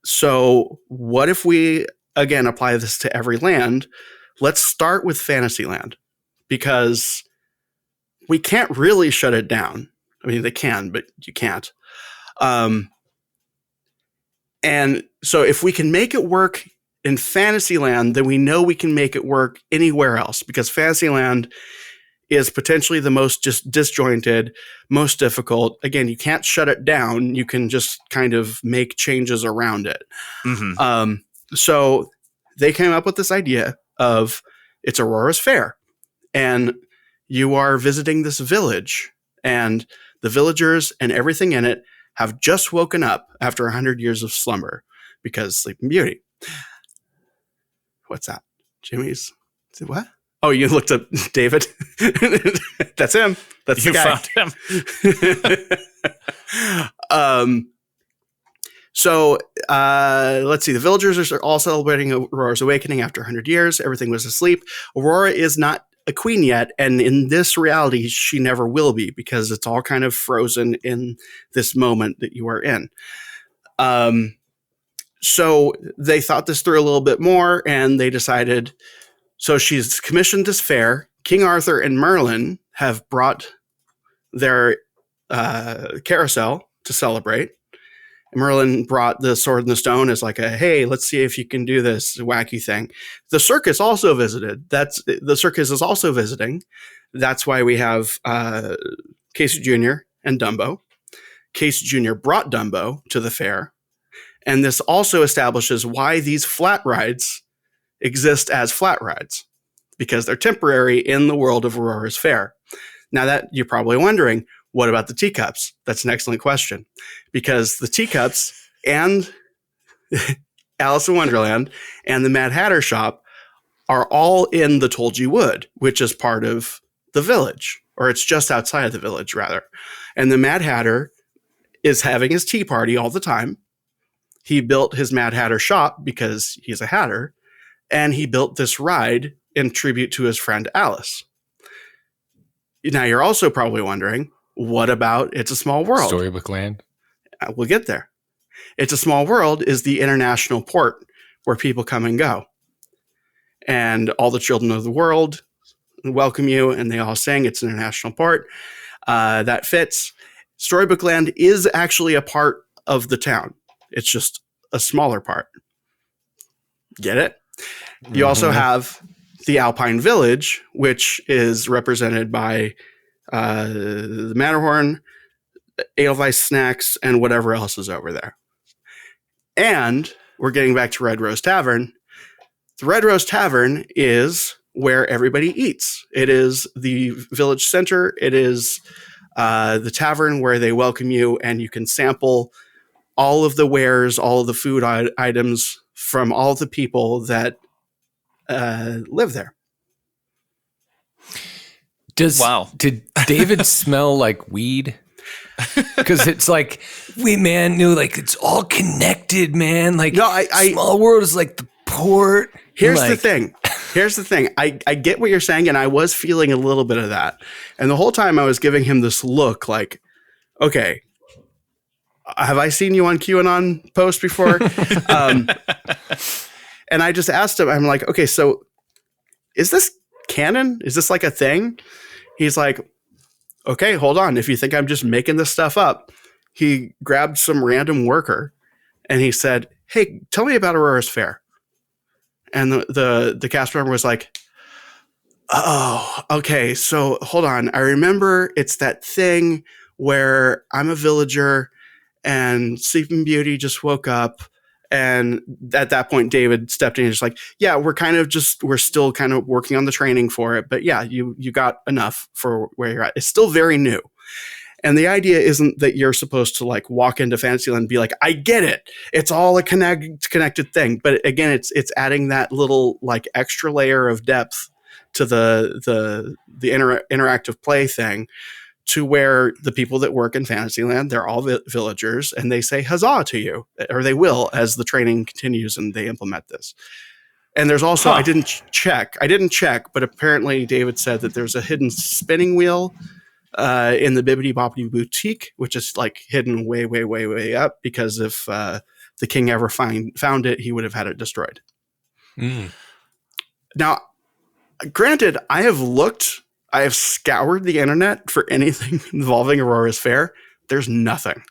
So what if we, again, apply this to every land? Let's start with Fantasyland, because we can't really shut it down. I mean, they can, but you can't. And so if we can make it work in Fantasyland, then we know we can make it work anywhere else, because Fantasyland is potentially the most just disjointed, most difficult. Again, you can't shut it down. You can just kind of make changes around it. Mm-hmm. So they came up with this idea of, it's Aurora's Fair, and you are visiting this village, and the villagers and everything in it have just woken up after 100 years of slumber, because Sleeping Beauty. What's that? Jimmy's. What? Oh, you looked up David? That's him. That's the guy. Found him. So let's see. The villagers are all celebrating Aurora's awakening after 100 years. Everything was asleep. Aurora is not a queen yet, and in this reality, she never will be because it's all kind of frozen in this moment that you are in. So they thought this through a little bit more, and they decided. So she's commissioned this fair. King Arthur and Merlin have brought their carousel to celebrate. Merlin brought the Sword in the Stone as like a, hey, let's see if you can do this wacky thing. The circus also visited. The circus is also visiting. That's why we have Casey Jr. and Dumbo. Casey Jr. brought Dumbo to the fair. And this also establishes why these flat rides exist as flat rides, because they're temporary in the world of Aurora's Fair. Now that you're probably wondering, what about the teacups? That's an excellent question, because the teacups and Alice in Wonderland and the Mad Hatter shop are all in the Told You Wood, which is part of the village, or it's just outside of the village, rather. And the Mad Hatter is having his tea party all the time. He built his Mad Hatter shop because he's a hatter, and he built this ride in tribute to his friend Alice. Now, you're also probably wondering, what about It's a Small World? Storybook Land? We'll get there. It's a Small World is the international port where people come and go. And all the children of the world welcome you, and they all sing It's an international port. That fits. Storybook Land is actually a part of the town. It's just a smaller part. Get it? You also have the Alpine Village, which is represented by the Matterhorn, Edelweiss Snacks, and whatever else is over there. And we're getting back to Red Rose Tavern. The Red Rose Tavern is where everybody eats. It is the village center. It is the tavern where they welcome you, and you can sample all of the wares, all of the food items from all the people that live there. Did David smell like weed? Because it's like, it's all connected, man. Like, no, Small World is like the port. Here's the thing. I get what you're saying, and I was feeling a little bit of that. And the whole time I was giving him this look like, okay, have I seen you on QAnon post before? And I just asked him, I'm like, okay, so is this canon? Is this like a thing? He's like, okay, hold on. If you think I'm just making this stuff up, he grabbed some random worker and he said, hey, tell me about Aurora's Fair. And the cast member was like, oh, okay, so hold on. I remember it's that thing where I'm a villager and Sleeping Beauty just woke up. And at that point, David stepped in and just like, yeah, we're still kind of working on the training for it. But yeah, you got enough for where you're at. It's still very new. And the idea isn't that you're supposed to like walk into Fantasyland and be like, I get it. It's all a connected thing. But again, it's adding that little like extra layer of depth to the interactive play thing, to where the people that work in Fantasyland, they're all villagers, and they say huzzah to you, or they will as the training continues and they implement this. And there's also, I didn't check, but apparently David said that there's a hidden spinning wheel in the Bibbidi Bobbidi Boutique, which is like hidden way, way, way, way up, because if the king ever found it, he would have had it destroyed. Mm. Now, granted, I have scoured the internet for anything involving Aurora's Fair. There's nothing.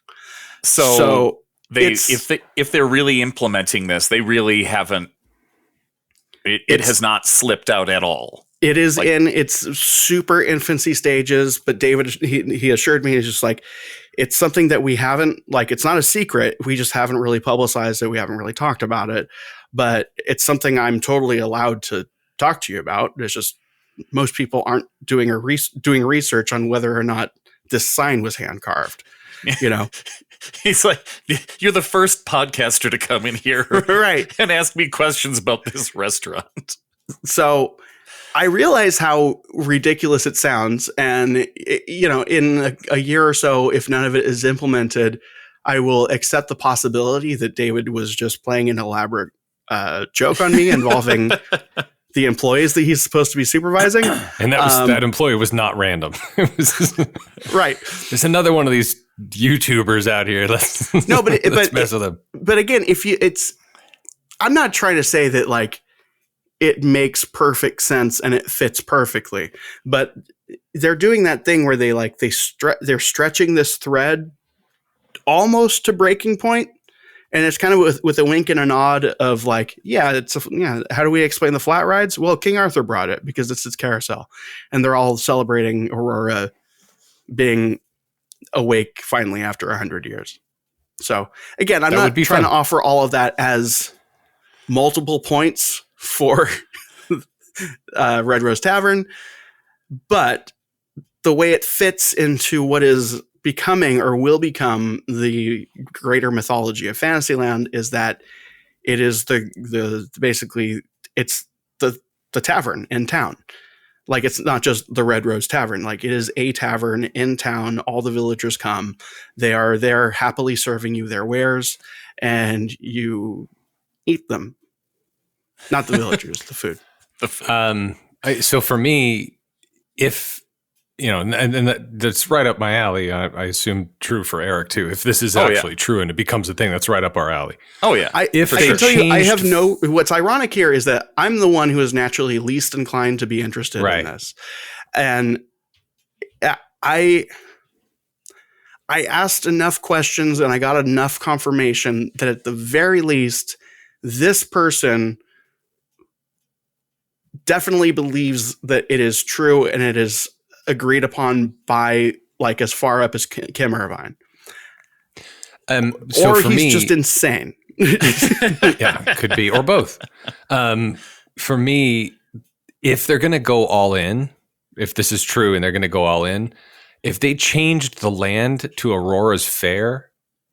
So if they're really implementing this, they really haven't. It has not slipped out at all. It is in its super infancy stages, but David, he assured me, he's just like, it's something that we haven't, like, it's not a secret. We just haven't really publicized it. We haven't really talked about it, but it's something I'm totally allowed to talk to you about. It's just, most people aren't doing research on whether or not this sign was hand carved. You know, he's like, you're the first podcaster to come in here, right, and ask me questions about this restaurant. So I realize how ridiculous it sounds, and in a year or so, if none of it is implemented, I will accept the possibility that David was just playing an elaborate joke on me involving the employees that he's supposed to be supervising. And that employee was not random. It was right. There's another one of these YouTubers out here. Let's mess with them. But again, I'm not trying to say that like it makes perfect sense and it fits perfectly, but they're doing that thing where they're stretching this thread almost to breaking point. And it's kind of with a wink and a nod of like, how do we explain the flat rides? Well, King Arthur brought it because it's his carousel. And they're all celebrating Aurora being awake finally after 100 years. So again, I'm not trying to offer all of that as multiple points for Red Rose Tavern, but the way it fits into what is becoming or will become the greater mythology of Fantasyland is that it is basically it's the tavern in town. Like, it's not just the Red Rose Tavern. Like, it is a tavern in town. All the villagers come. They are there happily serving you their wares, and you eat them. Not the villagers, the food. So for me, if that's right up my alley. I assume true for Eric too. If this is actually true and it becomes a thing, that's right up our alley. Oh yeah. I can tell you, I have what's ironic here is that I'm the one who is naturally least inclined to be interested in this. And I asked enough questions and I got enough confirmation that at the very least, this person definitely believes that it is true and it is agreed upon by like as far up as Kim Irvine. So or for he's me, just insane. Yeah, could be, or both. For me, if they're going to go all in, if this is true and they're going to go all in, if they changed the land to Aurora's Fair,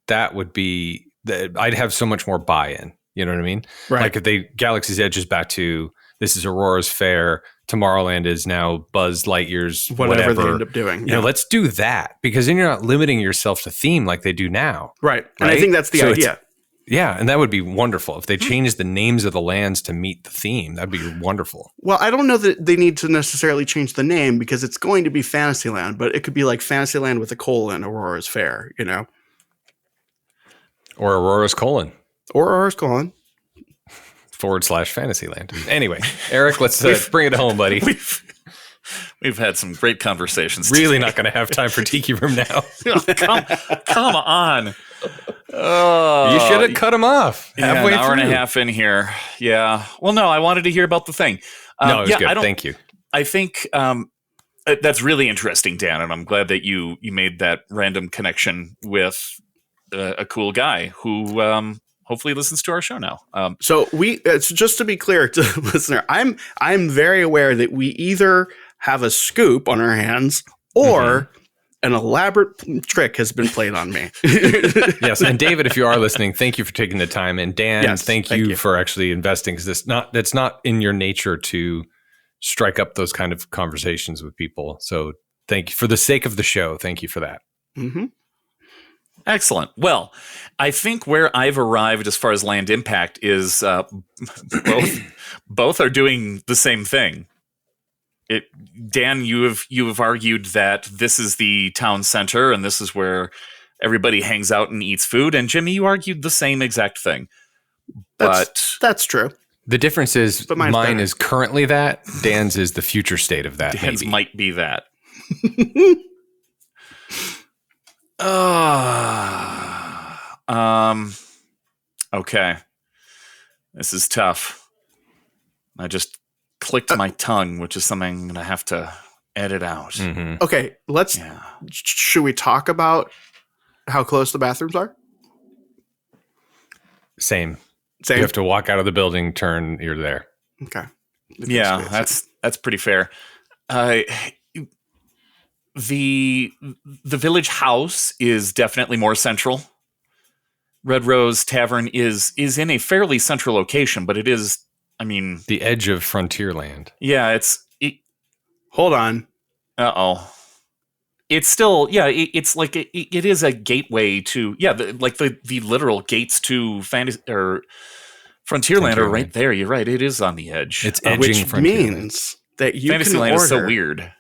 that would be, I'd have so much more buy-in. You know what I mean? Right. Like if Galaxy's Edge is back to, this is Aurora's Fair, Tomorrowland is now Buzz Lightyear's whatever they end up doing. You know, let's do that, because then you're not limiting yourself to theme like they do now. Right. And I think that's the idea. Yeah, and that would be wonderful. If they changed the names of the lands to meet the theme, that'd be wonderful. Well, I don't know that they need to necessarily change the name because it's going to be Fantasyland, but it could be like Fantasyland with a colon, Aurora's Fair, you know? Or Aurora's colon. Or Aurora's colon. /Fantasyland. Anyway, Eric, let's bring it home, buddy. We've had some great conversations. Really not going to have time for Tiki Room now. Come on. You should have cut him off halfway an hour through. and a half in here. Yeah. Well, no, I wanted to hear about the thing. No, it was good. Thank you. I think that's really interesting, Dan, and I'm glad that you made that random connection with a cool guy who hopefully listens to our show now. So it's just to be clear to the listener, I'm very aware that we either have a scoop on our hands or an elaborate trick has been played on me. Yes, and David, if you are listening, thank you for taking the time, and Dan, thank you for actually investing, because that's not in your nature to strike up those kind of conversations with people. So thank you for the sake of the show. Thank you for that. Mm-hmm. Excellent. Well, I think where I've arrived as far as land impact is both are doing the same thing. Dan, you have argued that this is the town center and this is where everybody hangs out and eats food. And Jimmy, you argued the same exact thing. That's true. The difference is mine is currently that. Dan's is the future state of that. Dan's might be that. Okay. This is tough. I just clicked my tongue, which is something I'm going to have to edit out. Mm-hmm. Okay, should we talk about how close the bathrooms are? Same. You have to walk out of the building, turn, you're there. Okay. Yeah, that's pretty fair. The Village Haus is definitely more central. Red Rose Tavern is in a fairly central location, but it is, I mean, the edge of Frontierland. Yeah, it's Hold on. Uh-oh. It's still, it's like it is a gateway to, the literal gates to fantasy or Frontierland are right there. You're right. It is on the edge. It's edging which means that you Fantasyland can order. is so weird.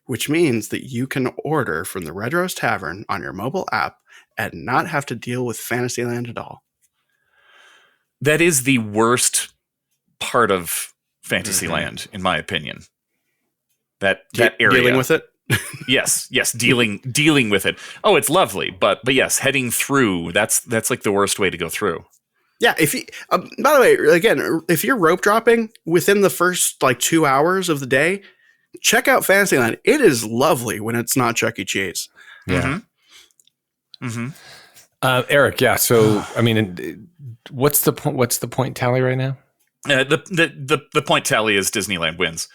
Which means that you can order from the Red Rose Tavern on your mobile app and not have to deal with Fantasyland at all. That is the worst part of Fantasyland, in my opinion. That area. Dealing with it? yes, dealing with it. Oh, it's lovely, but yes, heading through, that's like the worst way to go through. Yeah, if you, by the way, again, if you're rope dropping within the first 2 hours of the day, check out Fantasyland. It is lovely when it's not Chuck E. Cheese. Yeah. Eric, yeah. So, I mean, what's the point? What's the point tally right now? The point tally is Disneyland wins.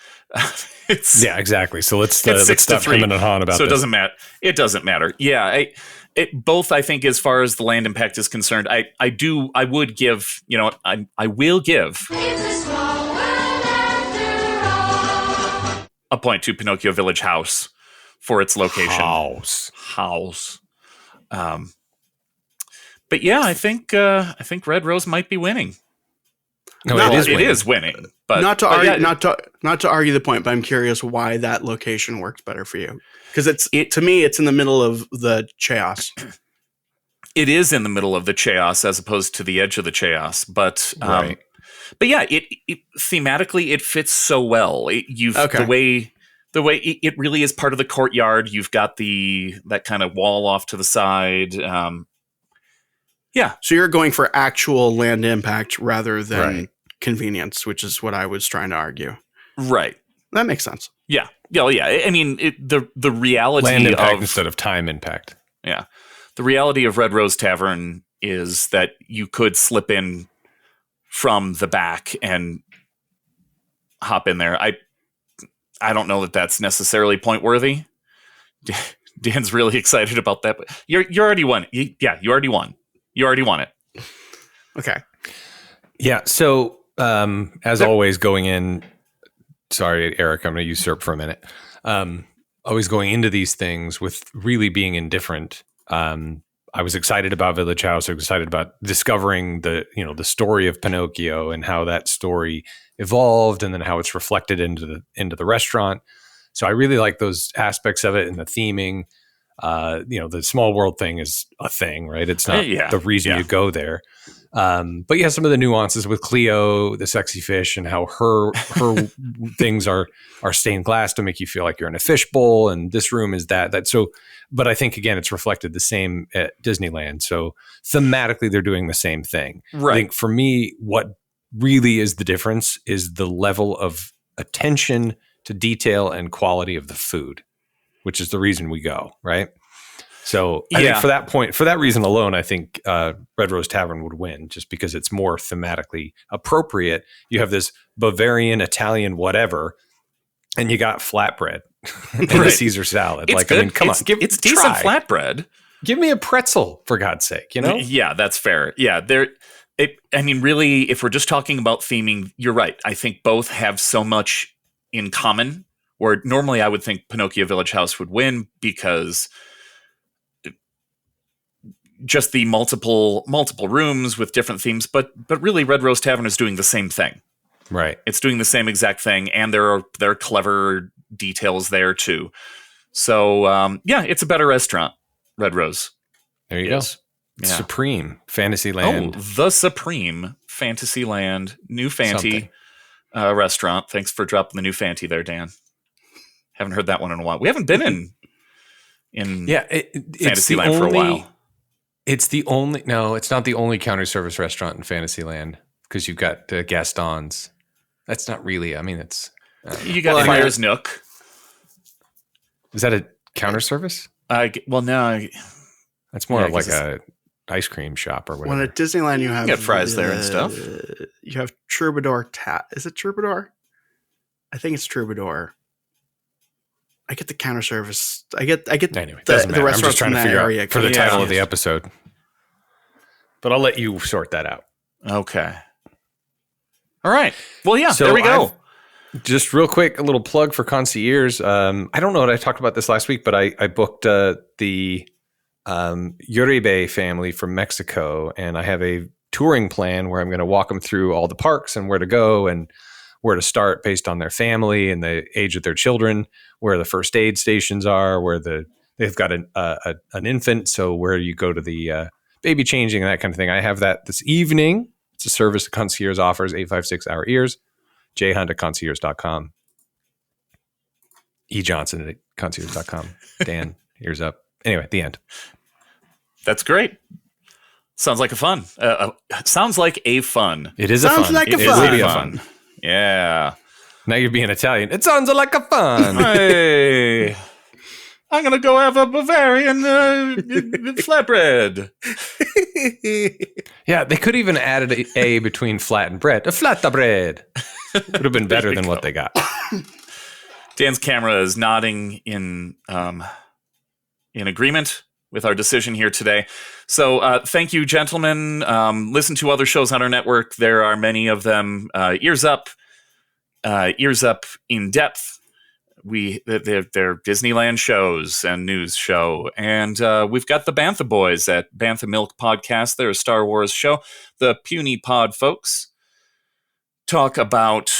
Yeah, exactly. So let's stop him and Han about. So it this. doesn't matter. It doesn't matter. Yeah, both. I think as far as the land impact is concerned, I would give. I will give a point to Pinocchio Village Haus for its location. House. But yeah, I think Red Rose might be winning. No, it is winning. But not to argue the point, but I'm curious why that location works better for you. Because to me, it's in the middle of the chaos. It is in the middle of the chaos as opposed to the edge of the chaos, but right. But yeah, it thematically it fits so well. The way it really is part of the courtyard. You've got that kind of wall off to the side. Yeah. So you're going for actual land impact rather than convenience, which is what I was trying to argue. Right. That makes sense. Yeah. Yeah. I mean, the reality land impact of instead of time impact. Yeah. The reality of Red Rose Tavern is that you could slip in from the back and hop in there. I don't know that that's necessarily point worthy. Dan's really excited about that, but you already won. You already won. You already won it. Okay. Yeah. So, as always, going in. Sorry, Eric, I'm going to usurp for a minute. Always going into these things with really being indifferent. I was excited about Village Haus. I was excited about discovering the story of Pinocchio and how that story evolved, and then how it's reflected into the restaurant. So I really like those aspects of it and the theming. The small world thing is a thing, right? It's not the reason you go there. But yeah, some of the nuances with Cleo, the sexy fish, and how her things are stained glass to make you feel like you're in a fishbowl, and this room is that. So, but I think again, it's reflected the same at Disneyland. So thematically, they're doing the same thing. Right. I think for me, what really is the difference is the level of attention to detail and quality of the food, which is the reason we go, right? So I think for that reason alone, I think Red Rose Tavern would win, just because it's more thematically appropriate. You have this Bavarian, Italian, whatever, and you got flatbread and a Caesar salad. It's good. I mean, come on, it's decent flatbread. Give me a pretzel, for God's sake, Yeah, that's fair. Yeah, really, if we're just talking about theming, you're right. I think both have so much in common, where normally I would think Pinocchio Village Haus would win because just the multiple rooms with different themes, but really Red Rose Tavern is doing the same thing. Right. It's doing the same exact thing, and there are clever details there too. So it's a better restaurant, Red Rose. There you go. Yeah. Supreme Fantasyland. Oh, the Supreme Fantasyland new Fanty restaurant. Thanks for dropping the new Fanty there, Dan. Haven't heard that one in a while. We haven't been in Fantasyland for a while. It's not the only counter service restaurant in Fantasyland, because you've got Gaston's. That's not really. I mean, it's you got Fire's Nook. Is that a counter service? No. That's more like a ice cream shop or whatever. When at Disneyland you have fries there and stuff. You have Troubadour Is it Troubadour? I think it's Troubadour. I get the counter service. I get anyway, the restaurant. I'm just trying to figure out for the title of the episode. But I'll let you sort that out. Okay. All right. Well, yeah, so there we go. Just real quick, a little plug for concierge. I don't know what I talked about this last week, but I booked the Uribe family from Mexico, and I have a touring plan where I'm going to walk them through all the parks and where to go and where to start based on their family and the age of their children, where the first aid stations are, where they've got an infant, so where you go to the baby changing and that kind of thing. I have that this evening. It's a service the concierge offers, 856 Our Ears, jhunt@concierge.com, ejohnson at concierge.com. Dan, ears up. Anyway, the end. That's great. Sounds like a fun. Sounds like a fun. It is a Sounds fun. like a It fun. will be a Fun. fun. Yeah. Now you're being Italian. It sounds like a fun. Hey, I'm gonna go have a Bavarian flatbread. Yeah, they could even add an A between flat and bread. A flatta bread. Would have been better than what they got. Dan's camera is nodding in agreement with our decision here today. So thank you, gentlemen. Listen to other shows on our network. There are many of them. Ears Up in Depth. They're Disneyland shows and news show. And we've got the Bantha Boys at Bantha Milk Podcast. They're a Star Wars show. The Puny Pod folks talk about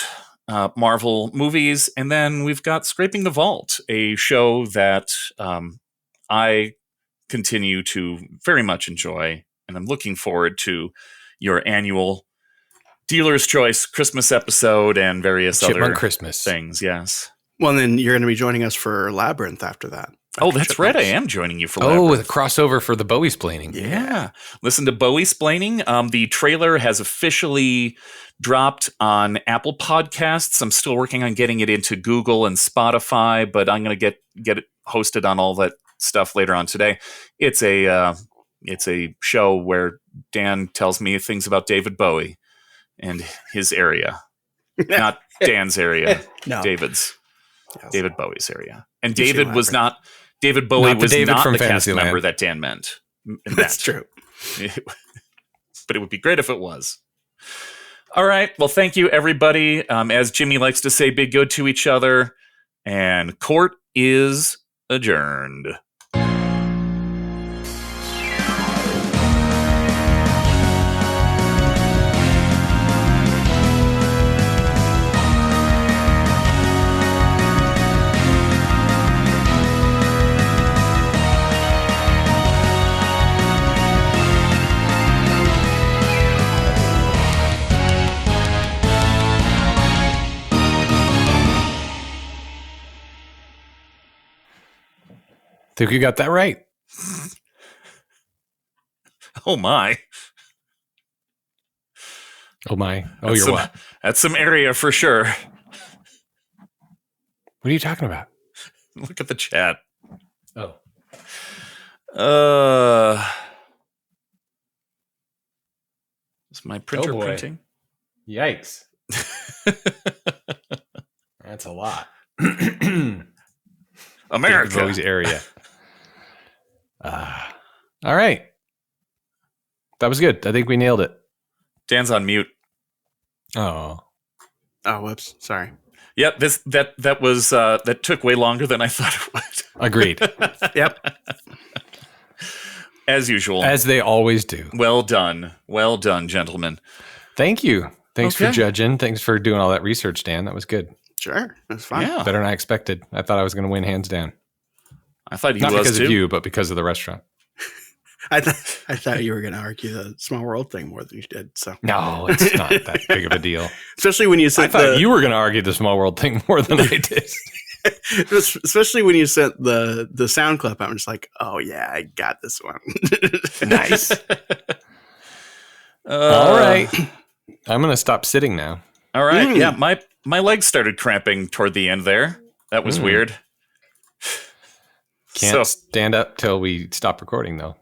Marvel movies. And then we've got Scraping the Vault, a show that I continue to very much enjoy. And I'm looking forward to your annual Dealer's Choice Christmas episode and various Chipmunk other Christmas things. Yes. Well, then you're going to be joining us for Labyrinth after that. Oh, After that's right. I Chipmunks. am joining you for Oh, Labyrinth. with a crossover for the Bowie splaining. Yeah. Listen to Bowie splaining. The trailer has officially dropped on Apple Podcasts. I'm still working on getting it into Google and Spotify, but I'm going to get it hosted on all that stuff later on today. It's a show where Dan tells me things about David Bowie and his area. Not Dan's area. No. David's. Yes. David Bowie's area. And You've seen David was Labyrinth. not David Bowie Not the was David not from the cast Fantasyland. member that Dan meant. That's true. But it would be great if it was. All right. Well, thank you, everybody. As Jimmy likes to say, be good to each other. And court is adjourned. Think you got that right. Oh, my. Oh my. Oh, That's you're some, what? That's some area for sure. What are you talking about? Look at the chat. Oh. Is my printer boy. printing? Yikes. That's a lot. America. Bowie's area. All right. That was good. I think we nailed it. Dan's on mute. Oh. Oh, whoops. Sorry. Yep, that took way longer than I thought it would. Agreed. Yep. As usual. As they always do. Well done, gentlemen. Thank you. Thanks for Okay. judging. Thanks for doing all that research, Dan. That was good. Sure. That's fine. Yeah, Better than I expected. I thought I was going to win hands down. I thought he Not was because too. of you, but because of the restaurant. I thought you were going to argue the small world thing more than you did. So No, it's not that big of a deal. especially when you I sent thought you were going to argue the small world thing more than I did. especially when you sent the sound clip. I'm just like, oh yeah, I got this one. Nice. All right. I'm going to stop sitting now. All right. Yeah, my legs started cramping toward the end there. That was weird. Can't stand up till we stop recording, though.